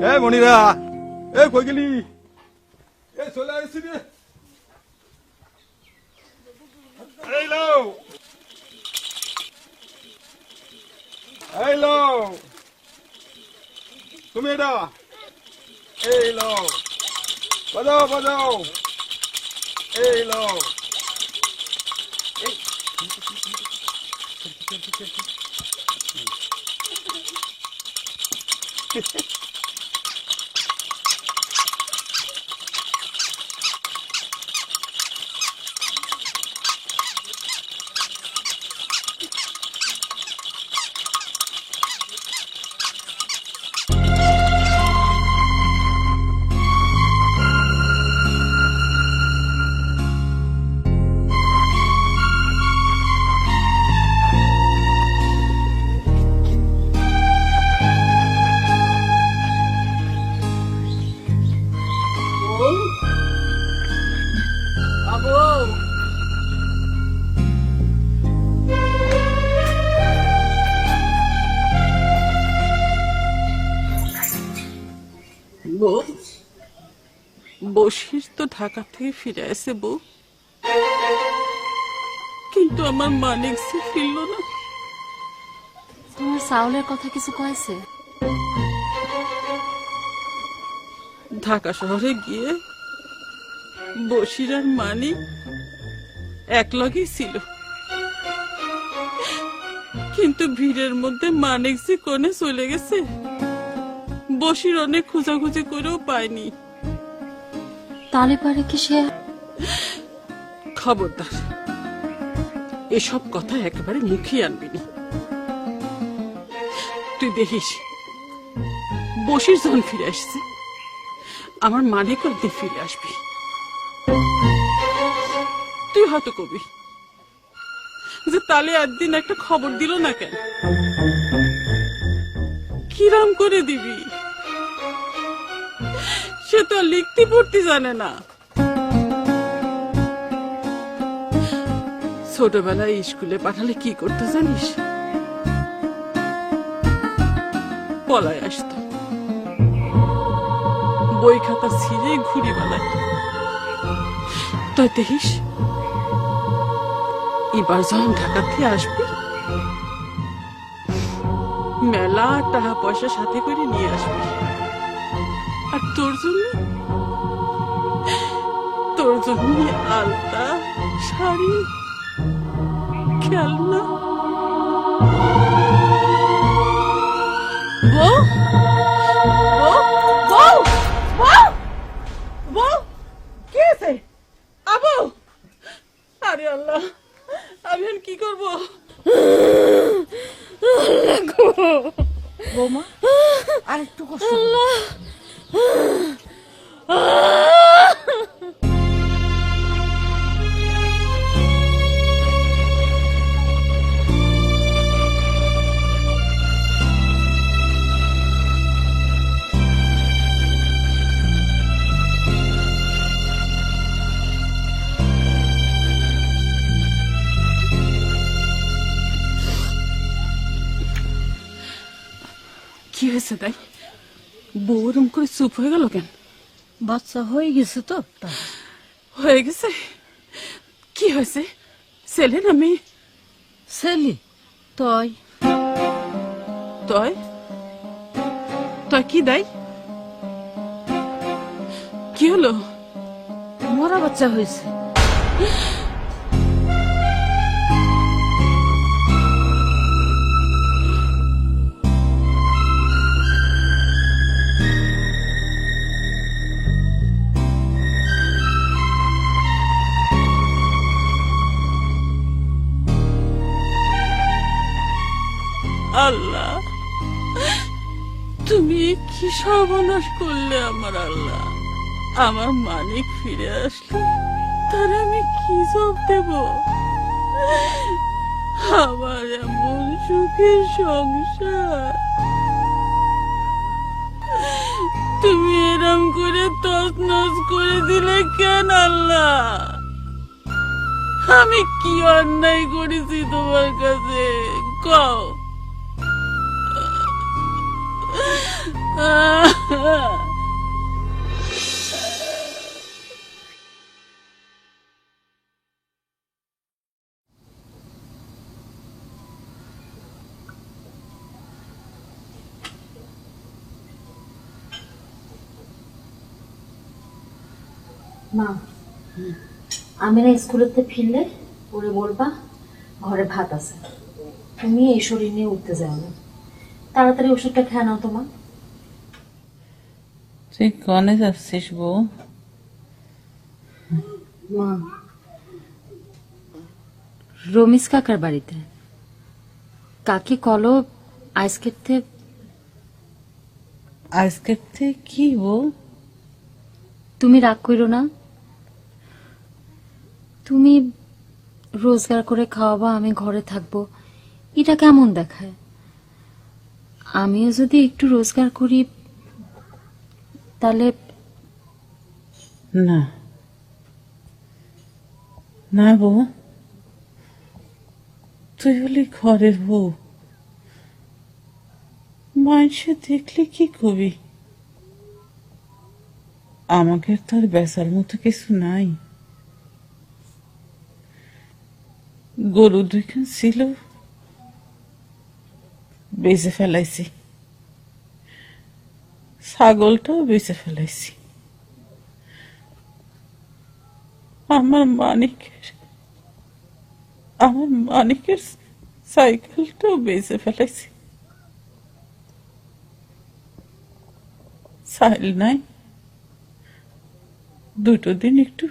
এ মনিরা, এ কই গেলি? এ চলে আসছি রে। এই লও, এই লও, তুমি এটা, এই লও, বাজাও বাজাও, এই লও। বউ, বসির তো ঢাকা থেকে ফিরে আসে বউ, কিন্তু আমার মানিক সে ফিরল না। তোমার চাউলের কথা কিছু কয়েছে? ঢাকা শহরে গিয়ে বসির আর মানিক একলগেই ছিল, কিন্তু ভিড়ের মধ্যে মানিক যে কোণে চলে গেছে বসির অনেক খোঁজাখুঁজি করেও পায়নি। তাহলে পারে কি সে? খবরদার এসব কথা একেবারে মুখে আনবি না। তুই দেখিস বসির যখন ফিরে আসছে আমার মানিক একদিন ফিরে আসবি। তুই হয়তো কবি যে তালে একদিন একটা খবর দিল না কেন? কিরাম করে দিবি? সে তো লিখতে পড়তে জানে না। ছোটবেলায় স্কুলে পাঠালে কি করতে জানিস? পলায় আসতো, বই খাতা ছিঁড়ে ঘুরি বেলায়। তাই দেখিস এবার যখন ঢাকা থেকে আসবি মেলা টাকা পয়সা সাথে করে নিয়ে আসবি, আর তোর জন্য আলতা, শাড়ি, খেলনা। বউ, বউ, বউ, বউ, বউ, কি আছে? আবু, আরে আল্লাহ, আমি এখন কি করবো? বৌমা আর একটু কষ্ট কি হয়েছে তাই? বউ এরম করে চুপ হয়ে গেল কেন? বাচ্চা হয়ে গেছে তো তাই। হয়ে গেছে? কি হয়েছে? ছেলে না মেয়ে? ছেলে তই তয় তয় কি দেয়? কি হলো? মরা বাচ্চা হয়েছে। আল্লাহ, তুমি কি সর্বনাশ করলে আমার আল্লাহ। আমার মানিক ফিরে আসলো, তার আমি কি জবাব দেব? আমার এমন সুখের সংসার তুমি এরম করে তছনছ করে দিলে কেন আল্লাহ? আমি কি অন্যায় করেছি তোমার কাছে কও? মা, আমি না স্কুলেতে ফিরলে ওরে বলবা ঘরে ভাত আছে, তুমি এই শরীর নিয়ে উঠতে যাও না। তাড়াতাড়ি ওষুধটা খেয়ে নাও তোমার। তুই কনে যাচ্ছিস বউ? মা, রমিজ কাকার বাড়িতে। কাকি কলো আজকের আজকের থেকে কি বউ? তুমি রাগ করো না। তুমি রোজগার করে খাওয়াবা, আমি ঘরে থাকবো, এটা কেমন দেখায়? আমিও যদি একটু রোজগার করি তাহলে। না না বউ, তুই হলি ঘরের বউ, মানুষে দেখলে কি কবি? আমাকে তো আর বেচার মতো কিছু নাই। গরু দুইখান ছিল, বেঁচে ফেলাইছি, ছাগলটাও বেঁচে ফেলাইছি, আমার মানিকের সাইকেলটাও বেঁচে ফেলাইছি। সাইল নাই, দুটো দিন একটু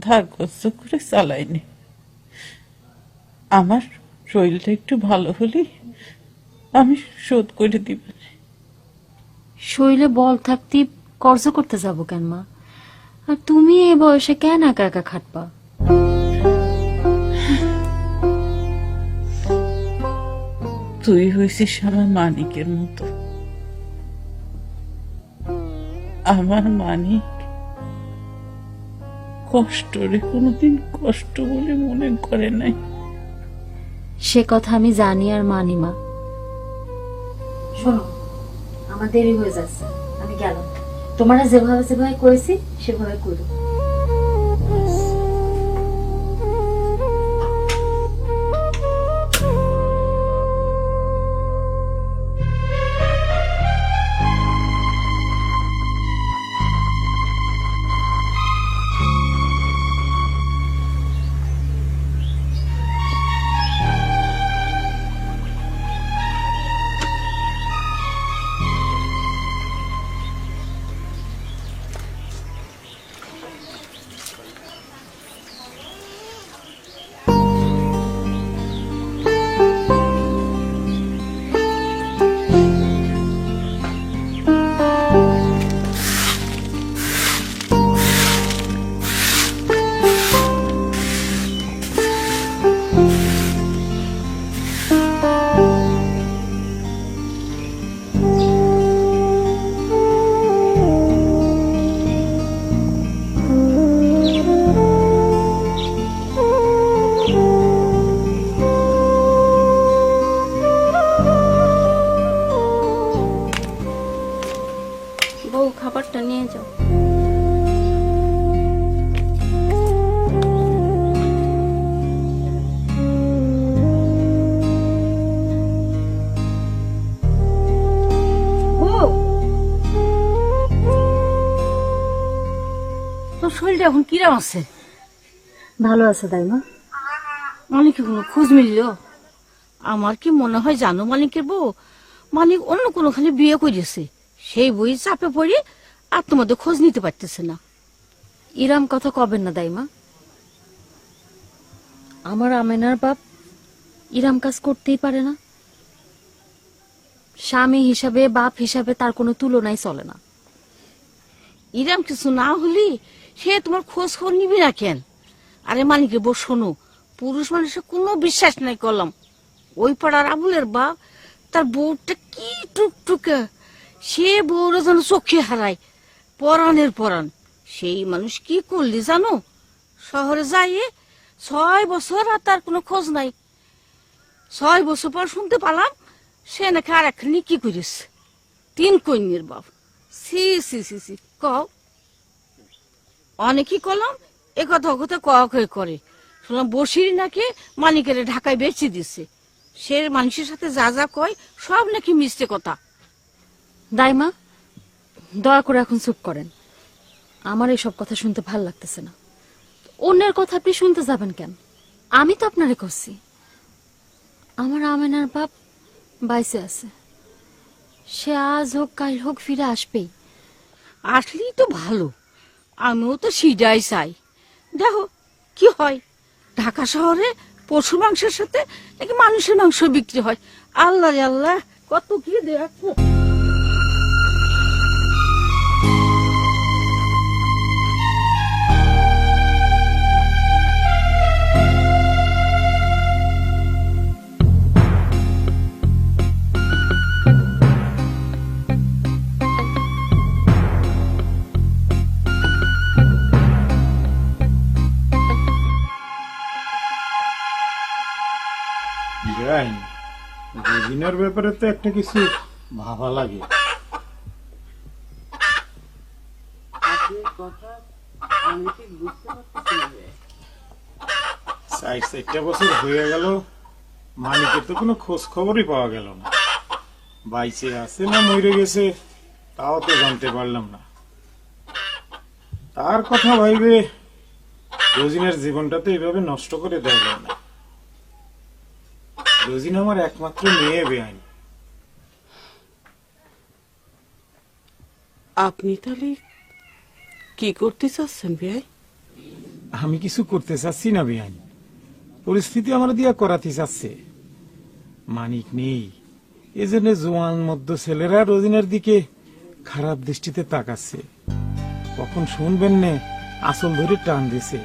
ধার কষ্ট করে চালাইনি। আমার শরীরটা একটু ভালো হলে আমি শোধ করে দিব। শরীরে বল থাকতে কর্জ করতে যাবো কেন মা? আর তুমি এই বয়সে কেন একা একা খাটবা? তুই হয়েছিস আমার মানিকের মতো। আমার মানিক কষ্টরে কোনোদিন কষ্ট বলে মনে করে নাই। সে কথা আমি জানি আর মানি মা। শোনো, আমার দেরি হয়ে যাচ্ছে, আমি গেলাম। তোমারা যেভাবে করেছি সেভাবে করো। বউ খাবারটা নিয়ে যাও। শরীরটা এখন কিরাম আছে? ভালো আছে দাইমা। মালিকের কোনো খোঁজ মিলল? আমার কি মনে হয় জানো মালিকের বউ, মালিক অন্য কোনোখানে বিয়ে করেছে, সেই বই চাপে পড়ে আর তোমাদের খোঁজ নিতে পারতেছে না। ইরাম কথা কবেন না দাইমা। আমার আমেনার বাপ ইরাম কাজ করতেই পারে না। স্বামী হিসাবে বাপ হিসাবে তার কোনো তুলনাই চলে না। ইরাম কিছু না হলি সে তোমার খোঁজ খবর নিবি না কেন? আরে মালিকের বউ শোনো, পুরুষ মানুষের কোনো বিশ্বাস নাই করলাম। ওই পাড়ার আবুলের বাপ তার বউটা কি টুকটুকে, সে বউরা যেন চোখে হারায়, পরাণের পরাণ। সেই মানুষ কি করলি জানো? শহরে যাইয়ে 6 বছর আর তার কোনো খোঁজ নাই। 6 বছর পর শুনতে পালাম সে নাকি আর একখানি কি করিস, 3 কন্যের বাপ। সি সি সি সি কও, অনেকই কলাম এ কথা কথা করে শুনলাম বসির নাকি মানিকের ঢাকায় বেচে দিচ্ছে। সে মানুষের সাথে যা যা কয় সব নাকি মিথ্যে কথা। দাইমা দয়া করে এখন চুপ করেন। আমার এইসব কথা শুনতে ভাল লাগতেছে না। অন্যের কথা আপনি শুনতে যাবেন কেন? আমি তো আপনারে করছি। আমার আমেনার বাপ বাইসে আছে, সে আজ হোক কাল হোক ফিরে আসবেই। আসলেই তো ভালো, আমিও তো সিজাই চাই। দেখো কি হয়, ঢাকা শহরে পশু মাংসের সাথে নাকি মানুষের মাংস বিক্রি হয়। আল্লাহ রে আল্লাহ, কত কি দেখো। যাই, রোজিনার ব্যাপারে তো একটা কিছু ভাবা লাগে। চার 4টা বছর হয়ে গেল, মালিকের তো কোনো খোঁজ খবরই পাওয়া গেল না। বাইচে আছে না মরে গেছে তাও তো জানতে পারলাম না। তার কথা ভাইবে রোজিনার জীবনটা তো এইভাবে নষ্ট করে দেওয়া যায় না। রোজিনা আমার একমাত্র মেয়ে বেআইন। আপনি তাহলে কি করতে চাচ্ছেন ভাই? আমি কিছু করতে চাচ্ছি না বেআইন, পরিস্থিতি আমার দিয়া করাতে চাচ্ছে। মানিক নেই, এজন্য জোয়ান মধ্য ছেলেরা রোজিনার দিকে খারাপ দৃষ্টিতে তাকাচ্ছে। কখন শুনবেন নে আসল ধরে টান দিছে,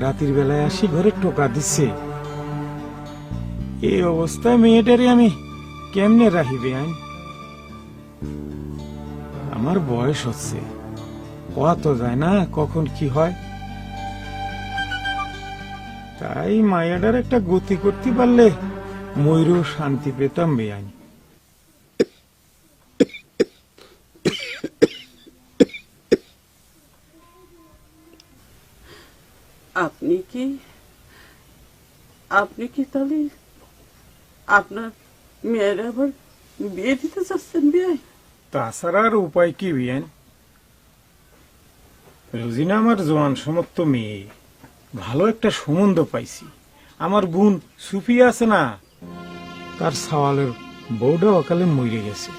রাতের বেলায় আসি ঘরে টোকা দিচ্ছে। এই অবস্থায় মেয়েটারে আমি কেমনে রাখিবে? আমার বয়স হচ্ছে, কত যায় না কখন কি হয়। তাই মায়াটার একটা গতি করতে পারলে ময়ূরও শান্তি পেতাম বেআইন। আপনি কি তাহলে আপনার মেয়ের আবার বিয়ে দিতে চাচ্ছেন বিয়ে? তাছাড়া আর উপায় কি বেআইন? রোজিনা আমার জোয়ান সমস্ত মেয়ে, ভালো একটা সম্বন্ধ পাইছি। আমার বোন সুফিয়া আছে না, তার সওয়ালের বউটা অকালে মরে গেছে।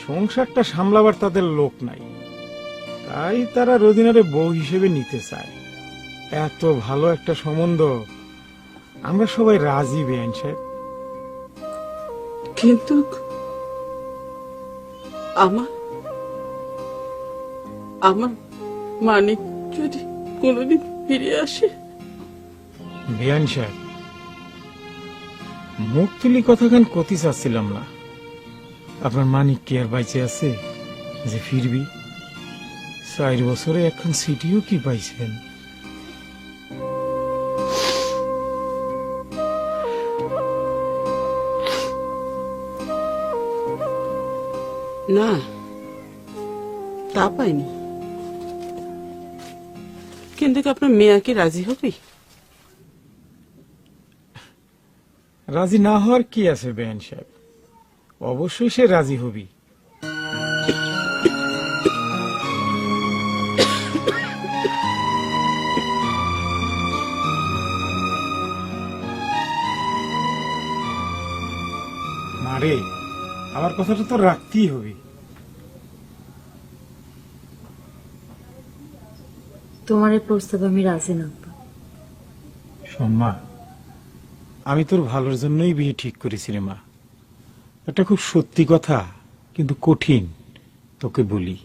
সংসারটা সামলাবার তাদের লোক নাই, তাই তারা রোজিনারে বউ হিসেবে নিতে চায়। এত ভালো একটা সম্বন্ধ, আমরা সবাই রাজি বেআইন সাহেব। কিন্তু আমার মানিক যদি কোনোদিন ফিরে আসে? বেআইন সাহেব, মুখ তুলি কথাখান কতি চাচ্ছিলাম না। আপনার মানিক কি আর বাইচে আছে যে ফিরবি? 4 বছরে এখন সিটিও কি পাইছেন? না, তা পাইনি। কিন্তু আপনার মেয়ে কি রাজি হবে? রাজি না হওয়ার কি আছে বেআইন সাহেব, অবশ্যই সে রাজি হবি। আমার কথাটা তো রাখতেই হবে। তোমার এই প্রস্তাব আমি রাজি না। শোন মা, আমি তোর ভালোর জন্যই বিয়ে ঠিক করেছি রে মা। এটা খুব সত্যি কথা, কিন্তু কঠিন। তোকে বলি,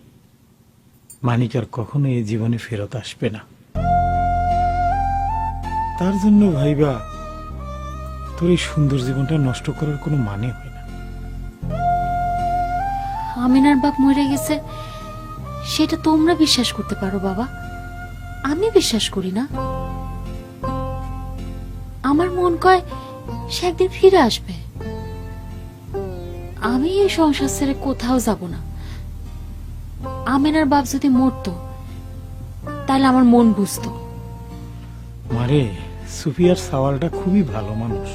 মানিক আর কখনো এই জীবনে ফেরত আসবে না। তার জন্য ভাইবা তোর এই সুন্দর জীবনটা নষ্ট করার কোনো মানে হয় না। আমিনার বাপ মরে গেছে সেটা তোমরা বিশ্বাস করতে পারো বাবা, আমি বিশ্বাস করি না। আমার মন কয় সে একদিন ফিরে আসবে। আমি এই সংসার ছেড়ে কোথাও যাব না। আমিনার বাপ যদি মরতো তাহলে আমার মন বুঝতো। মারে, সুফিয়ার সাওয়ালটা খুবই ভালো মানুষ,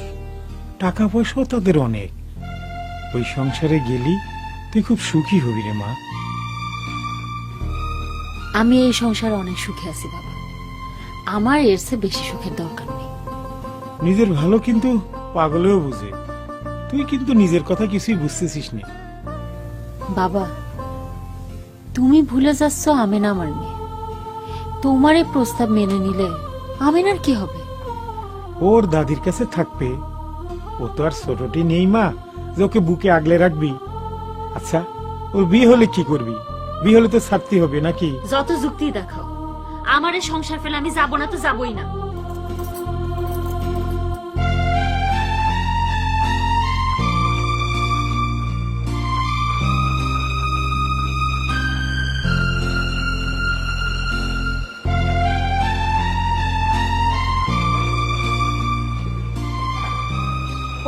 টাকা পয়সাও তাদের অনেক। ওই সংসারে গেলি তুই খুব সুখী হবি রে মা। আমি এই সংসারে অনেক সুখে আছি বাবা, আমার এর চেয়ে বেশি সুখের দরকার নেই। নিজের ভালো কিন্তু পাগলেও বুঝে, তুই কিন্তু নিজের কথা কিছুই বুঝতেছিস না। বাবা, তুমি ভুলে যাচ্ছ আমিনা আমার মেয়ে। তোমার এই প্রস্তাব মেনে নিলে আমিনার কি হবে? ওর দাদির কাছে থাকবে, ও তো আর ছোটটি নেই মা যে ওকে বুকে আগলে রাখবি। আচ্ছা, ওর বিয়ে হলে কি করবি? বিয়ে হলে তো ছাড়তে হবে নাকি? যত যুক্তি দেখাও, আমার এই সংসার ফেলে আমি যাব না তো যাবই না।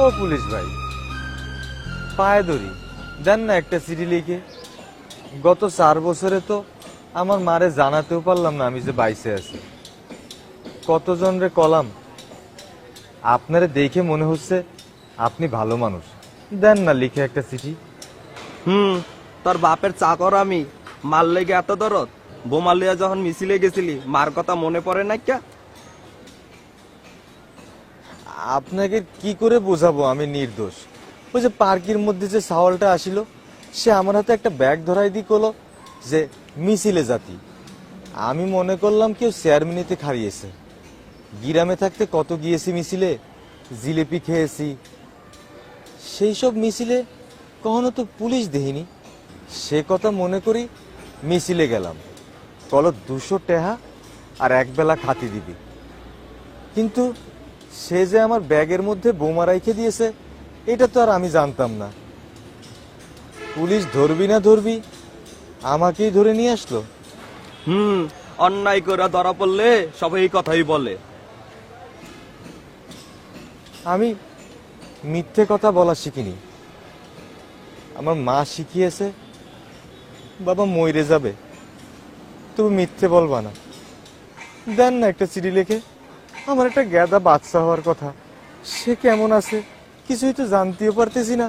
ও পুলিশ ভাই, পায়ে ধরি, দেন না একটা চিঠি লিখে। গত 4 বছরে তো আমার মারে জানাতেও পারলাম না আমি যে বাইসে আছি। কতজন রে কলাম, আপনারে দেখে মনে হচ্ছে আপনি ভালো মানুষ, দেন না লিখে একটা চিঠি। তোর বাপের চাকর আমি, মার লেগে এত দরদ। বোমা লিয়া যখন মিছিলে গেছিলি, মার কথা মনে পড়ে না ক্যা? আপনাকে কি করে বোঝাবো আমি নির্দোষ? ওই যে পার্কের মধ্যে যে সাওয়ালটা আসিল, সে আমার হাতে একটা ব্যাগ ধরাই দি কলো যে মিছিলে জাতি। আমি মনে করলাম কেউ চেয়ারম্যানিতে খারিয়েছে। গ্রামে থাকতে কত গিয়েছি মিছিলে, জিলিপি খেয়েছি। সেই সব মিছিলে কখনো তো পুলিশ দেখিনি। সে কথা মনে করি মিছিলে গেলাম, কলো 200 টাকা আর একবেলা খাতি দিবি। কিন্তু সে যে আমার ব্যাগের মধ্যে বোমা রাইখে দিয়েছে এটা তো আর আমি জানতাম না। পুলিশ ধরবি না ধরবি, আমাকেই ধরে নিয়ে আসলো। অন্যায় করে ধরা পড়লে সবাই এই কথাই বলে। আমি মিথ্যে কথা বলা শিখিনি, আমার মা শিখিয়েছে বাবা মইরে যাবে তুমি মিথ্যে বলবা না। দেন না একটা চিঠি লিখে, আমার একটা গ্যাদা বাচ্চা হওয়ার কথা, সে কেমন আছে কিছুই তো জানতেও পারতেছি না,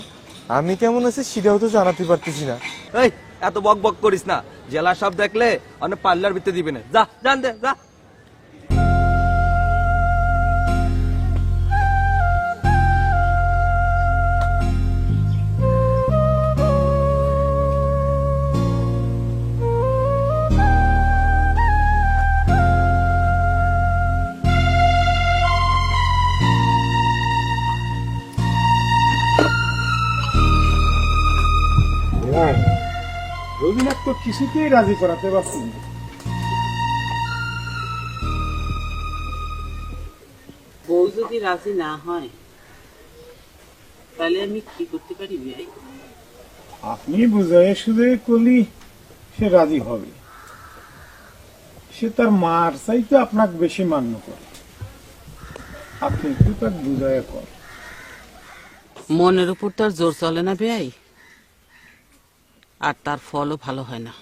আমি কেমন আছি সেটাও তো জানাতে পারতেছি না। এই এত বক বক করিস না, জেলা সব দেখলে অনেক পার্লার ভিতরে দিবে না। যা জান দে যা। রবীন্দ্রনাথ তো কিছুতেই রাজি করাতে পারছি না। বউ যদি রাজি না হয় তাহলে আমি কি করতে পারি ভাই? আপনি বুঝাই শুধু করলি সে রাজি হবে। সে তার মার চাইতে আপনাকে বেশি মান্য করে, আপনি একটু তার বুঝাই কর। মনের উপর তার জোর চলে না ভাই, আর তার ফলও ভালো হয় না।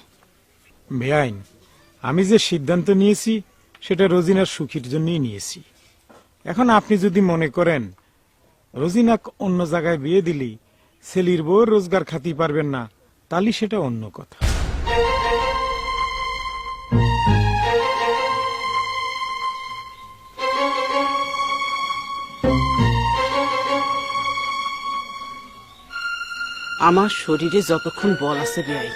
বেআইন, আমি যে সিদ্ধান্ত নিয়েছি সেটা রোজিনার সুখীর জন্যই নিয়েছি। এখন আপনি যদি মনে করেন রোজিনা অন্য জায়গায় বিয়ে দিলি ছেলির বউ রোজগার খাতি পারবেন না, তাহলে সেটা অন্য কথা। আমার শরীরে যতক্ষণ বল আছে বেয়াই,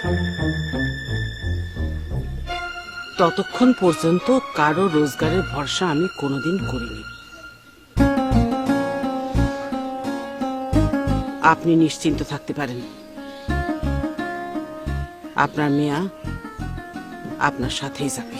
ততক্ষণ পর্যন্ত কারো রোজগারের ভরসা আমি কোনোদিন করিনি। আপনি নিশ্চিন্ত থাকতে পারেন, আপনার মেয়া আপনার সাথেই যাবে।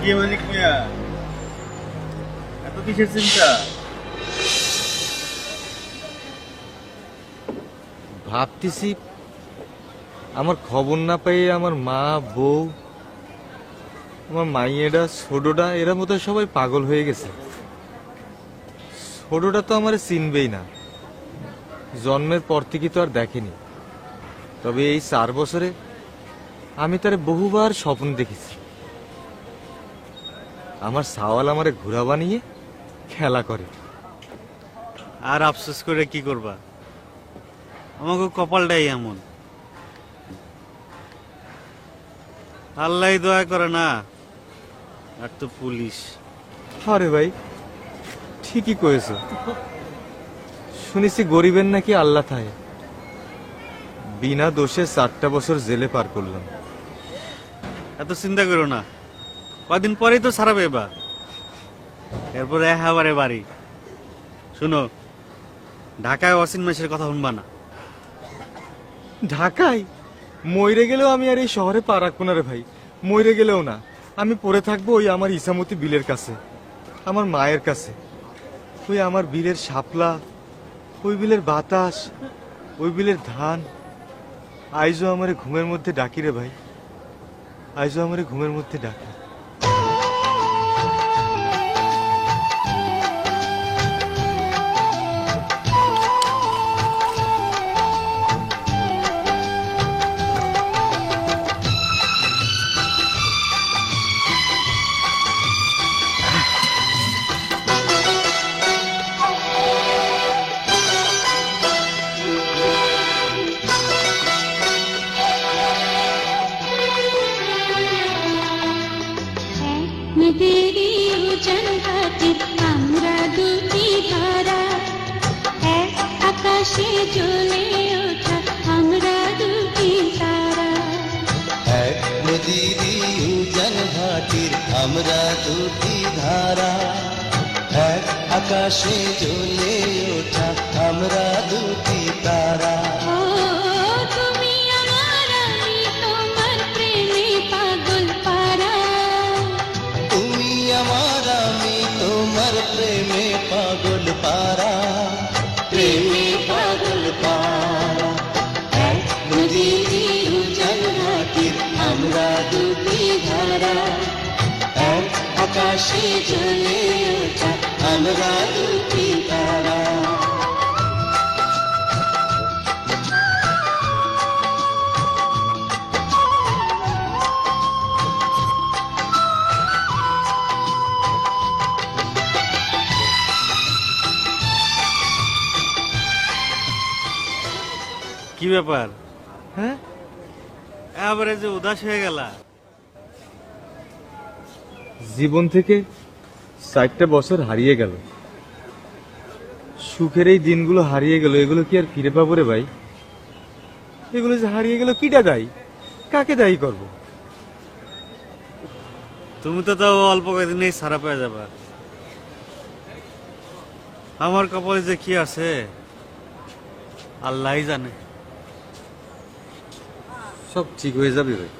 কি মানিক মিয়া, এত কিসের চিন্তা? ভাবতেছি আমার খবর না পেয়ে আমার মা, বউ, আমার মাইয়েরা, ছোটটা এরা মতো সবাই পাগল হয়ে গেছে। ছোটটা তো আমার চিনবেই না, জন্মের পর থেকে তো আর দেখেনি। তবে এই 4 বছরে আমি তারে বহুবার স্বপ্ন দেখেছি। আমার সাওয়াল আমারে ঘোড়া বানিয়ে খেলা করে। আর আফসোস করে কি করবা, আমাকে কপালটাই এমন। আল্লাহ দয়া করে না, আর তো পুলিশ। আরে ভাই ঠিকই কয়েছ, শুনেছি গরিবের নাকি আল্লাহ থাকে। বিনা দোষে 4টা বছর জেলে পার করলাম। এত চিন্তা করো না, কদিন পরেই তো ছাড়াবে এবার। এরপরে একেবারে বাড়ি। শুনো, ঢাকায় অসীন মাসের কথা শুনবা না। ঢাকায় মইরে গেলেও আমি আর এই শহরে পা রাখবো না রে ভাই, মইরে গেলেও না। আমি পড়ে থাকবো ওই আমার ইসামতি বিলের কাছে, আমার মায়ের কাছে। ওই আমার বিলের শাপলা, ওই বিলের বাতাস, ওই বিলের ধান। আইজও আমারে ঘুমের মধ্যে ডাকি রে ভাই, আইজও আমারে ঘুমের মধ্যে ডাকি। নদীরি উজান ঘাটে আমরা দুটি ধারা, এক আকাশে জ্বলে ওঠা আমরা দুটি তারা। এক নদীর উজান ঘাটির আমরা দুটি ধারা, এক আকাশে জ্বলে ওঠা আমরা দুটি তারা। ও তুমি আমার, আমি তোমার প্রেমে পাগল পারা। তুমি আমার, আমি তোমার প্রেমে পাগল পারা, প্রেমে পাগল পারা। এক নদীর উজান ঘাটির আমরা দুটি ধারা, এক আকাশে জ্বলে ওঠা আমরা দুটি তারা। কি ব্যাপার, হ্যাঁ এবারে যে উদাস হয়ে গেলা? জীবন থেকে 4টা বছর হারিয়ে গেল, সুখের এই দিনগুলো হারিয়ে গেল। এগুলো কি আর ফিরে পাবো রে ভাই? এগুলো যে হারিয়ে গেল, কিটা দায়ী, কাকে দায়ী করব? তুমি তো তাও অল্প কয়েকদিনেই সারা পেয়ে যাবা। আমার কপালে যে কি আছে আল্লাহই জানে। সব ঠিক হয়ে যাবে ভাই।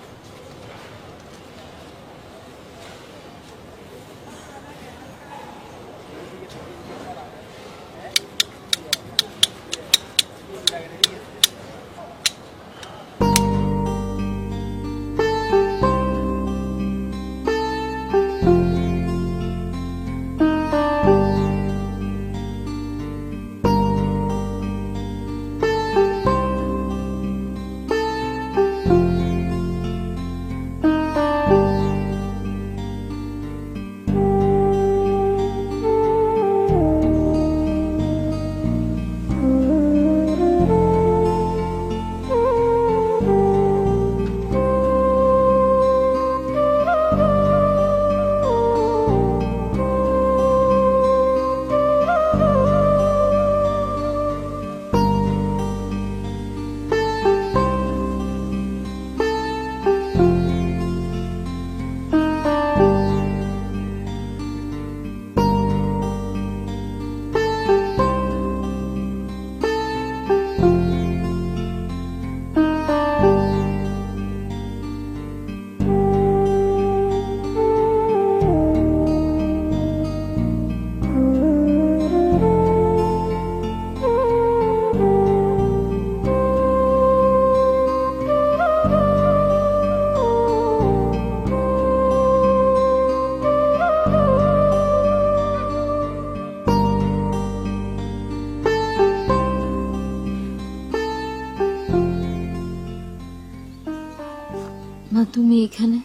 মা তুমি এখানে?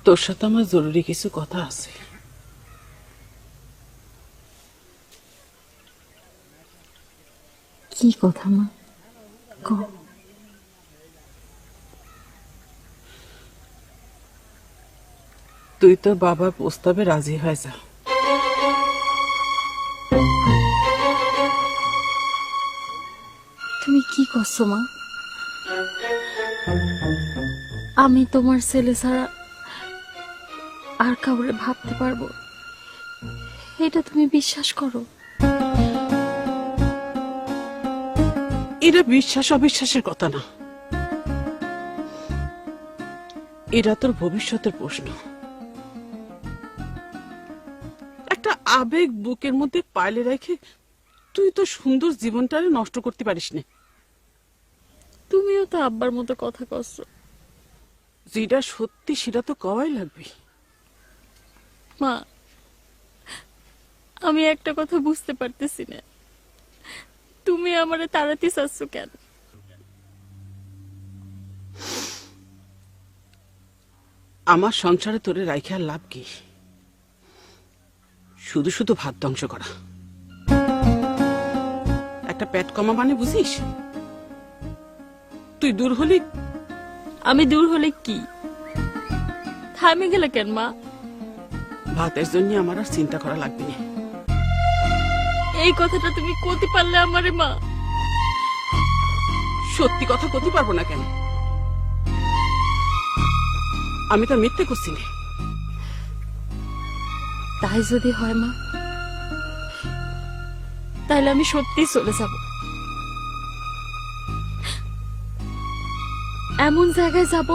তোর সাথে আমার জরুরি কিছু কথা আছে। কি কথা মা? কও। তুই তোর বাবার প্রস্তাবে রাজি হয়ে যা। তুমি কি করছো মা? আমি তোমার ছেলে ছাড়া আর কাউরে ভাবতে পারবো? এটা তুমি বিশ্বাস করো? এটা বিশ্বাস অবিশ্বাসের কথা না, এটা তোর ভবিষ্যতের প্রশ্ন। একটা আবেগ বুকের মধ্যে পাইলে রেখে তুই তো সুন্দর জীবনটারে নষ্ট করতে পারিস না। তুমিও তো আব্বার মতো কথা কচ্ছো। যেটা সত্যি সেটা তো কওয়াই লাগবে। মা আমি একটা কথা বুঝতে পারতেছি না, তুমি আমারে তাড়াতে চাচ্ছ কেন? আমার সংসারে তোরে রাইখে আর লাভ কি? শুধু শুধু ভাত ধ্বংস করা। একটা পেট কমা মানে বুঝিস? তুই দূর হলি। আমি দূর হলে কি থামে গেলে কেন মা? ভাতের জন্য আমার আর চিন্তা করা লাগবে না। এই কথাটা তুমি কইতে পারলে আমারে মা? সত্যি কথা কইতে পারবো না কেন? আমি তো মিথ্যে করছি না। তাই যদি হয় মা, তাহলে আমি সত্যি চলে যাব। এমন জায়গায় যাব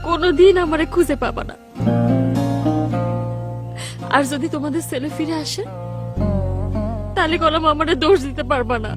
কোনদিন আমারে খুঁজে পাবা না। আর যদি তোমাদের ছেলে ফিরে আসে তাহলে কলম আমারে দোষ দিতে পারবা না।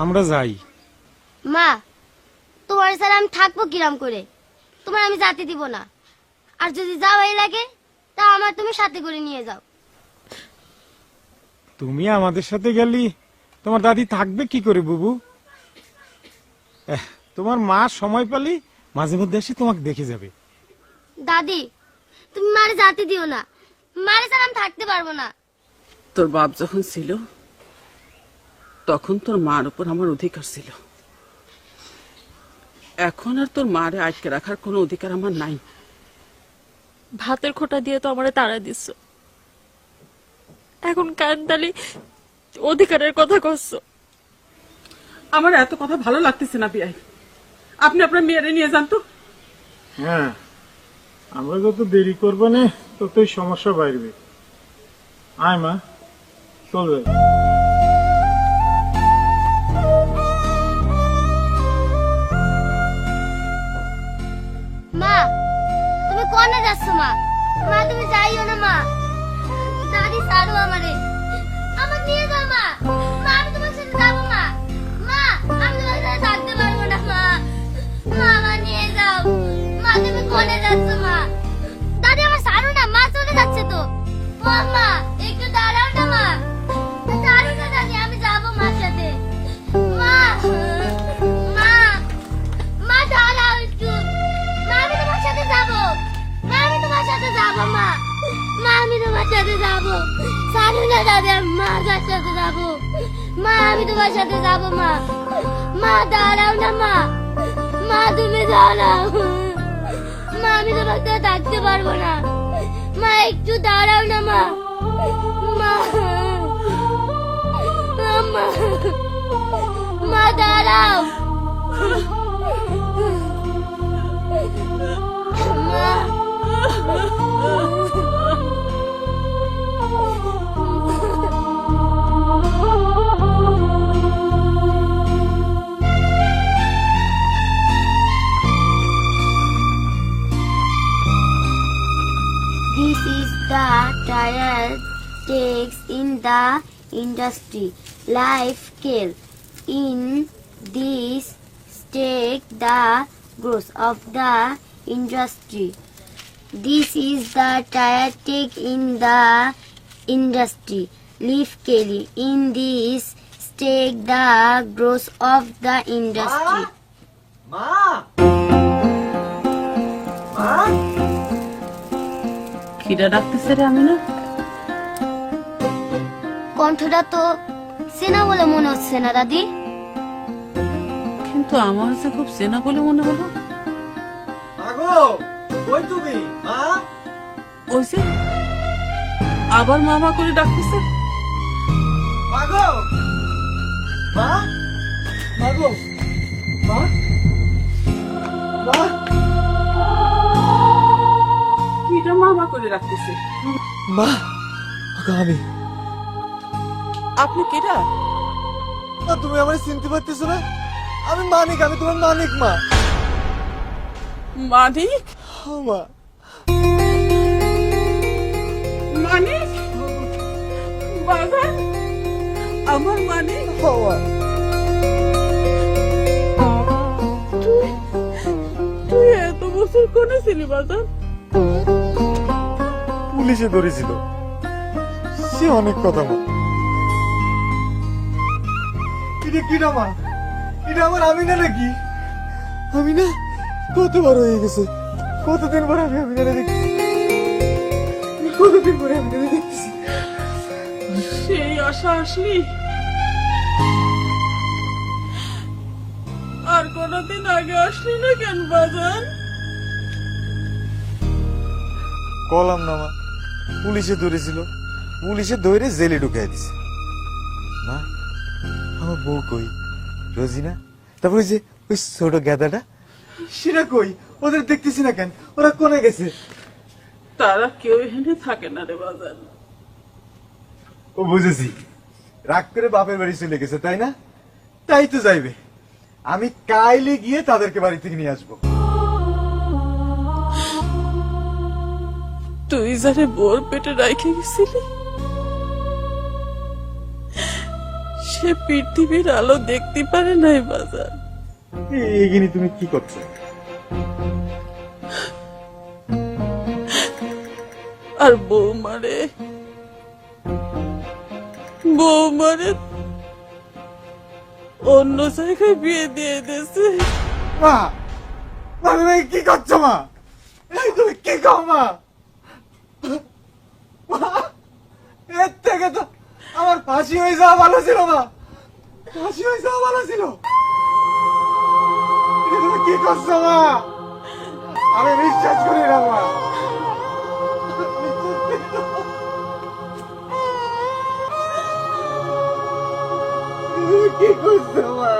আমরা যাই। মা তোমার ছাড়া আমি থাকবো কিরাম করে? তোমার আমি জাতি দিব না। আর যদি যাওয়াই লাগে তা আমার তুমি সাথে করে নিয়ে যাও। তুমি আমাদের সাথে গেলি তোমার দাদি থাকবে কি করে বুবু? তোমার মা সময় পেলে মাঝে মধ্যে এসে তোমাকে দেখে যাবে। দাদি তুমি মারে যেতে দিও না, মারে ছাড়া আমি থাকতে পারবো না। তোর বাপ যখন ছিল তখন তোর মার উপর আমার অধিকার ছিল, এখন আর তোর মারে আটকে রাখার কোনো অধিকার আমার নাই। ভাতের খোটা দিয়ে তো আমারে তাড়া দিছ, এখন কান্দালি অধিকারের কথা কচ্ছ। আমার এত কথা ভালো লাগতেছে না বিয়াই, আপনি আপনার মেয়েরে নিয়ে যান তো। হ্যাঁ, আমরা যত দেরি করবো না ততই সমস্যা বাড়বে। আয় মা, চল যাই। মা তুমি কোনে যাচ্ছ? মা মা তুমি যাইও না মা, দাদি ছাড়ো আমারে, আমার নিয়ে যাও মা। মা আমি তোমার সাথে যাবো মা। মা আমি তোমার সাথে থাকতে পারবো না মা, মা আমার নিয়ে যাও। মা তুমি কোনে যাচ্ছ? মা দাদি আমার ছাড়ো না, মা চলে যাচ্ছে তো। ও মা একটু দাঁড়াও না মা, ছাড়ো না দাদি, আমি যাবো মার সাথে। মা মা মা দাঁড়াও একটু, মা আমি তোমার সাথে যাবো। মা আমি তোমার সাথে যাবো মা, মা আমি তোমার সাথে যাবো। ছাড়ো না দাদি, আমি মার সাথে যাবো। মা আমি তোমার সাথে যাবো মা। মা দাঁড়াও না মা, মা তুমি দাঁড়াও। মা আমি তোমার সাথে থাকতে পারবো না, মা একটু দাঁড়াও না মা। মা মা মা দাঁড়াও মা। This is the trial takes in the industry life scale. In this stake the growth of the industry. This is the trial take in the industry life scale. In this stake the growth of the industry. মা মা খিদা ডাকতেছে রে আমি না। কণ্ঠটা তো চেনা বলে মনে হচ্ছে না দাদি। কিন্তু আমার যে খুব চেনা বলে মনে হলো। আগো কই তুমি? মা ওই যে আবার মামা করে ডাকতেছে। আগো মা আগো মা মা কিটা মামা করে ডাকতেছে? মা আগো আমি। আপনি কিটা? তুমি আমার চিনতে পারতেছো না? আমি মানিক, আমি তোমার মানিক মা। মানিক? মা মানিক বাবা, আমার মানিক। তুই এত বছর কোনে ছিলি বাজার? পুলিশে ধরেছিল, সে অনেক কথা মা। এটা কিটা মা? এটা আমার আমিনা নাকি? আমিনা কত বড় হয়ে গেছে, কতদিন পরে আমি আমিনারে দেখছি, কতদিন পরে আমিনারে দেখছি। সেই আশা আসলি আর কোনদিন আগে আসলি না কেন বাজার? কলাম না মা, পুলিশে ধরেছিল, পুলিশে ধরে জেলে ঢুকাই দিছে। মা আমার বউ কই? রোজিনা, তারপর ওই যে ওই ছোট গাদাটা সেটা কই? ওদের দেখতেছি না কেন? ওরা কোনে গেছে? তারা কেউ এখানে থাকে না রে বাজার। ও বুঝেছি, রাগ করে বাপের বাড়ি চলে গেছে তাই না? তাই তো যাইবে। আমি কাইলে গিয়ে তাদেরকে বাড়ি থেকে নিয়ে আসবো। তুই যারে বোর পেটে রাইখে গেছিলি, সে পৃথিবীর আলো দেখতে পারে নাই বাজার। এগিনি তুমি কি করছো? আর বৌমারে অন্য জায়গায় বিয়ে দিয়ে দিয়েছে। মা মা তুমি কি করছো মা? এই তুমি কি কও মা? মা, এর থেকে তো আমার ফাঁসি হয়ে যাওয়া ভালো ছিল মা, ফাঁসি হয়ে যাওয়া ভালো ছিল। এটা তুমি কি করছো মা? আমি বিশ্বাস করি না মা। তুমি কি করছো মা?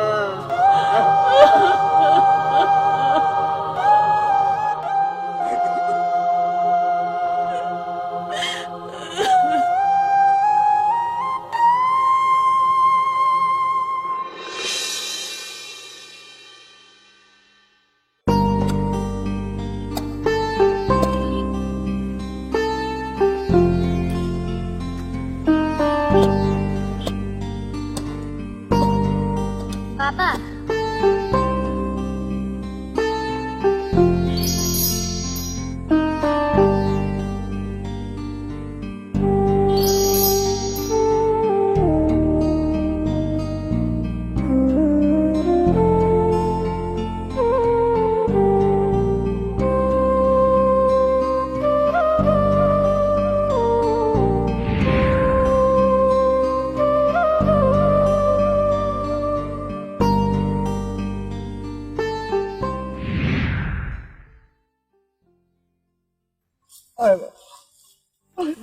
বাবা,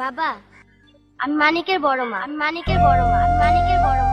বাবা, আমি মানিকের বড় মা, আমি মানিকের বড় মা, আমি মানিকের বড় মা।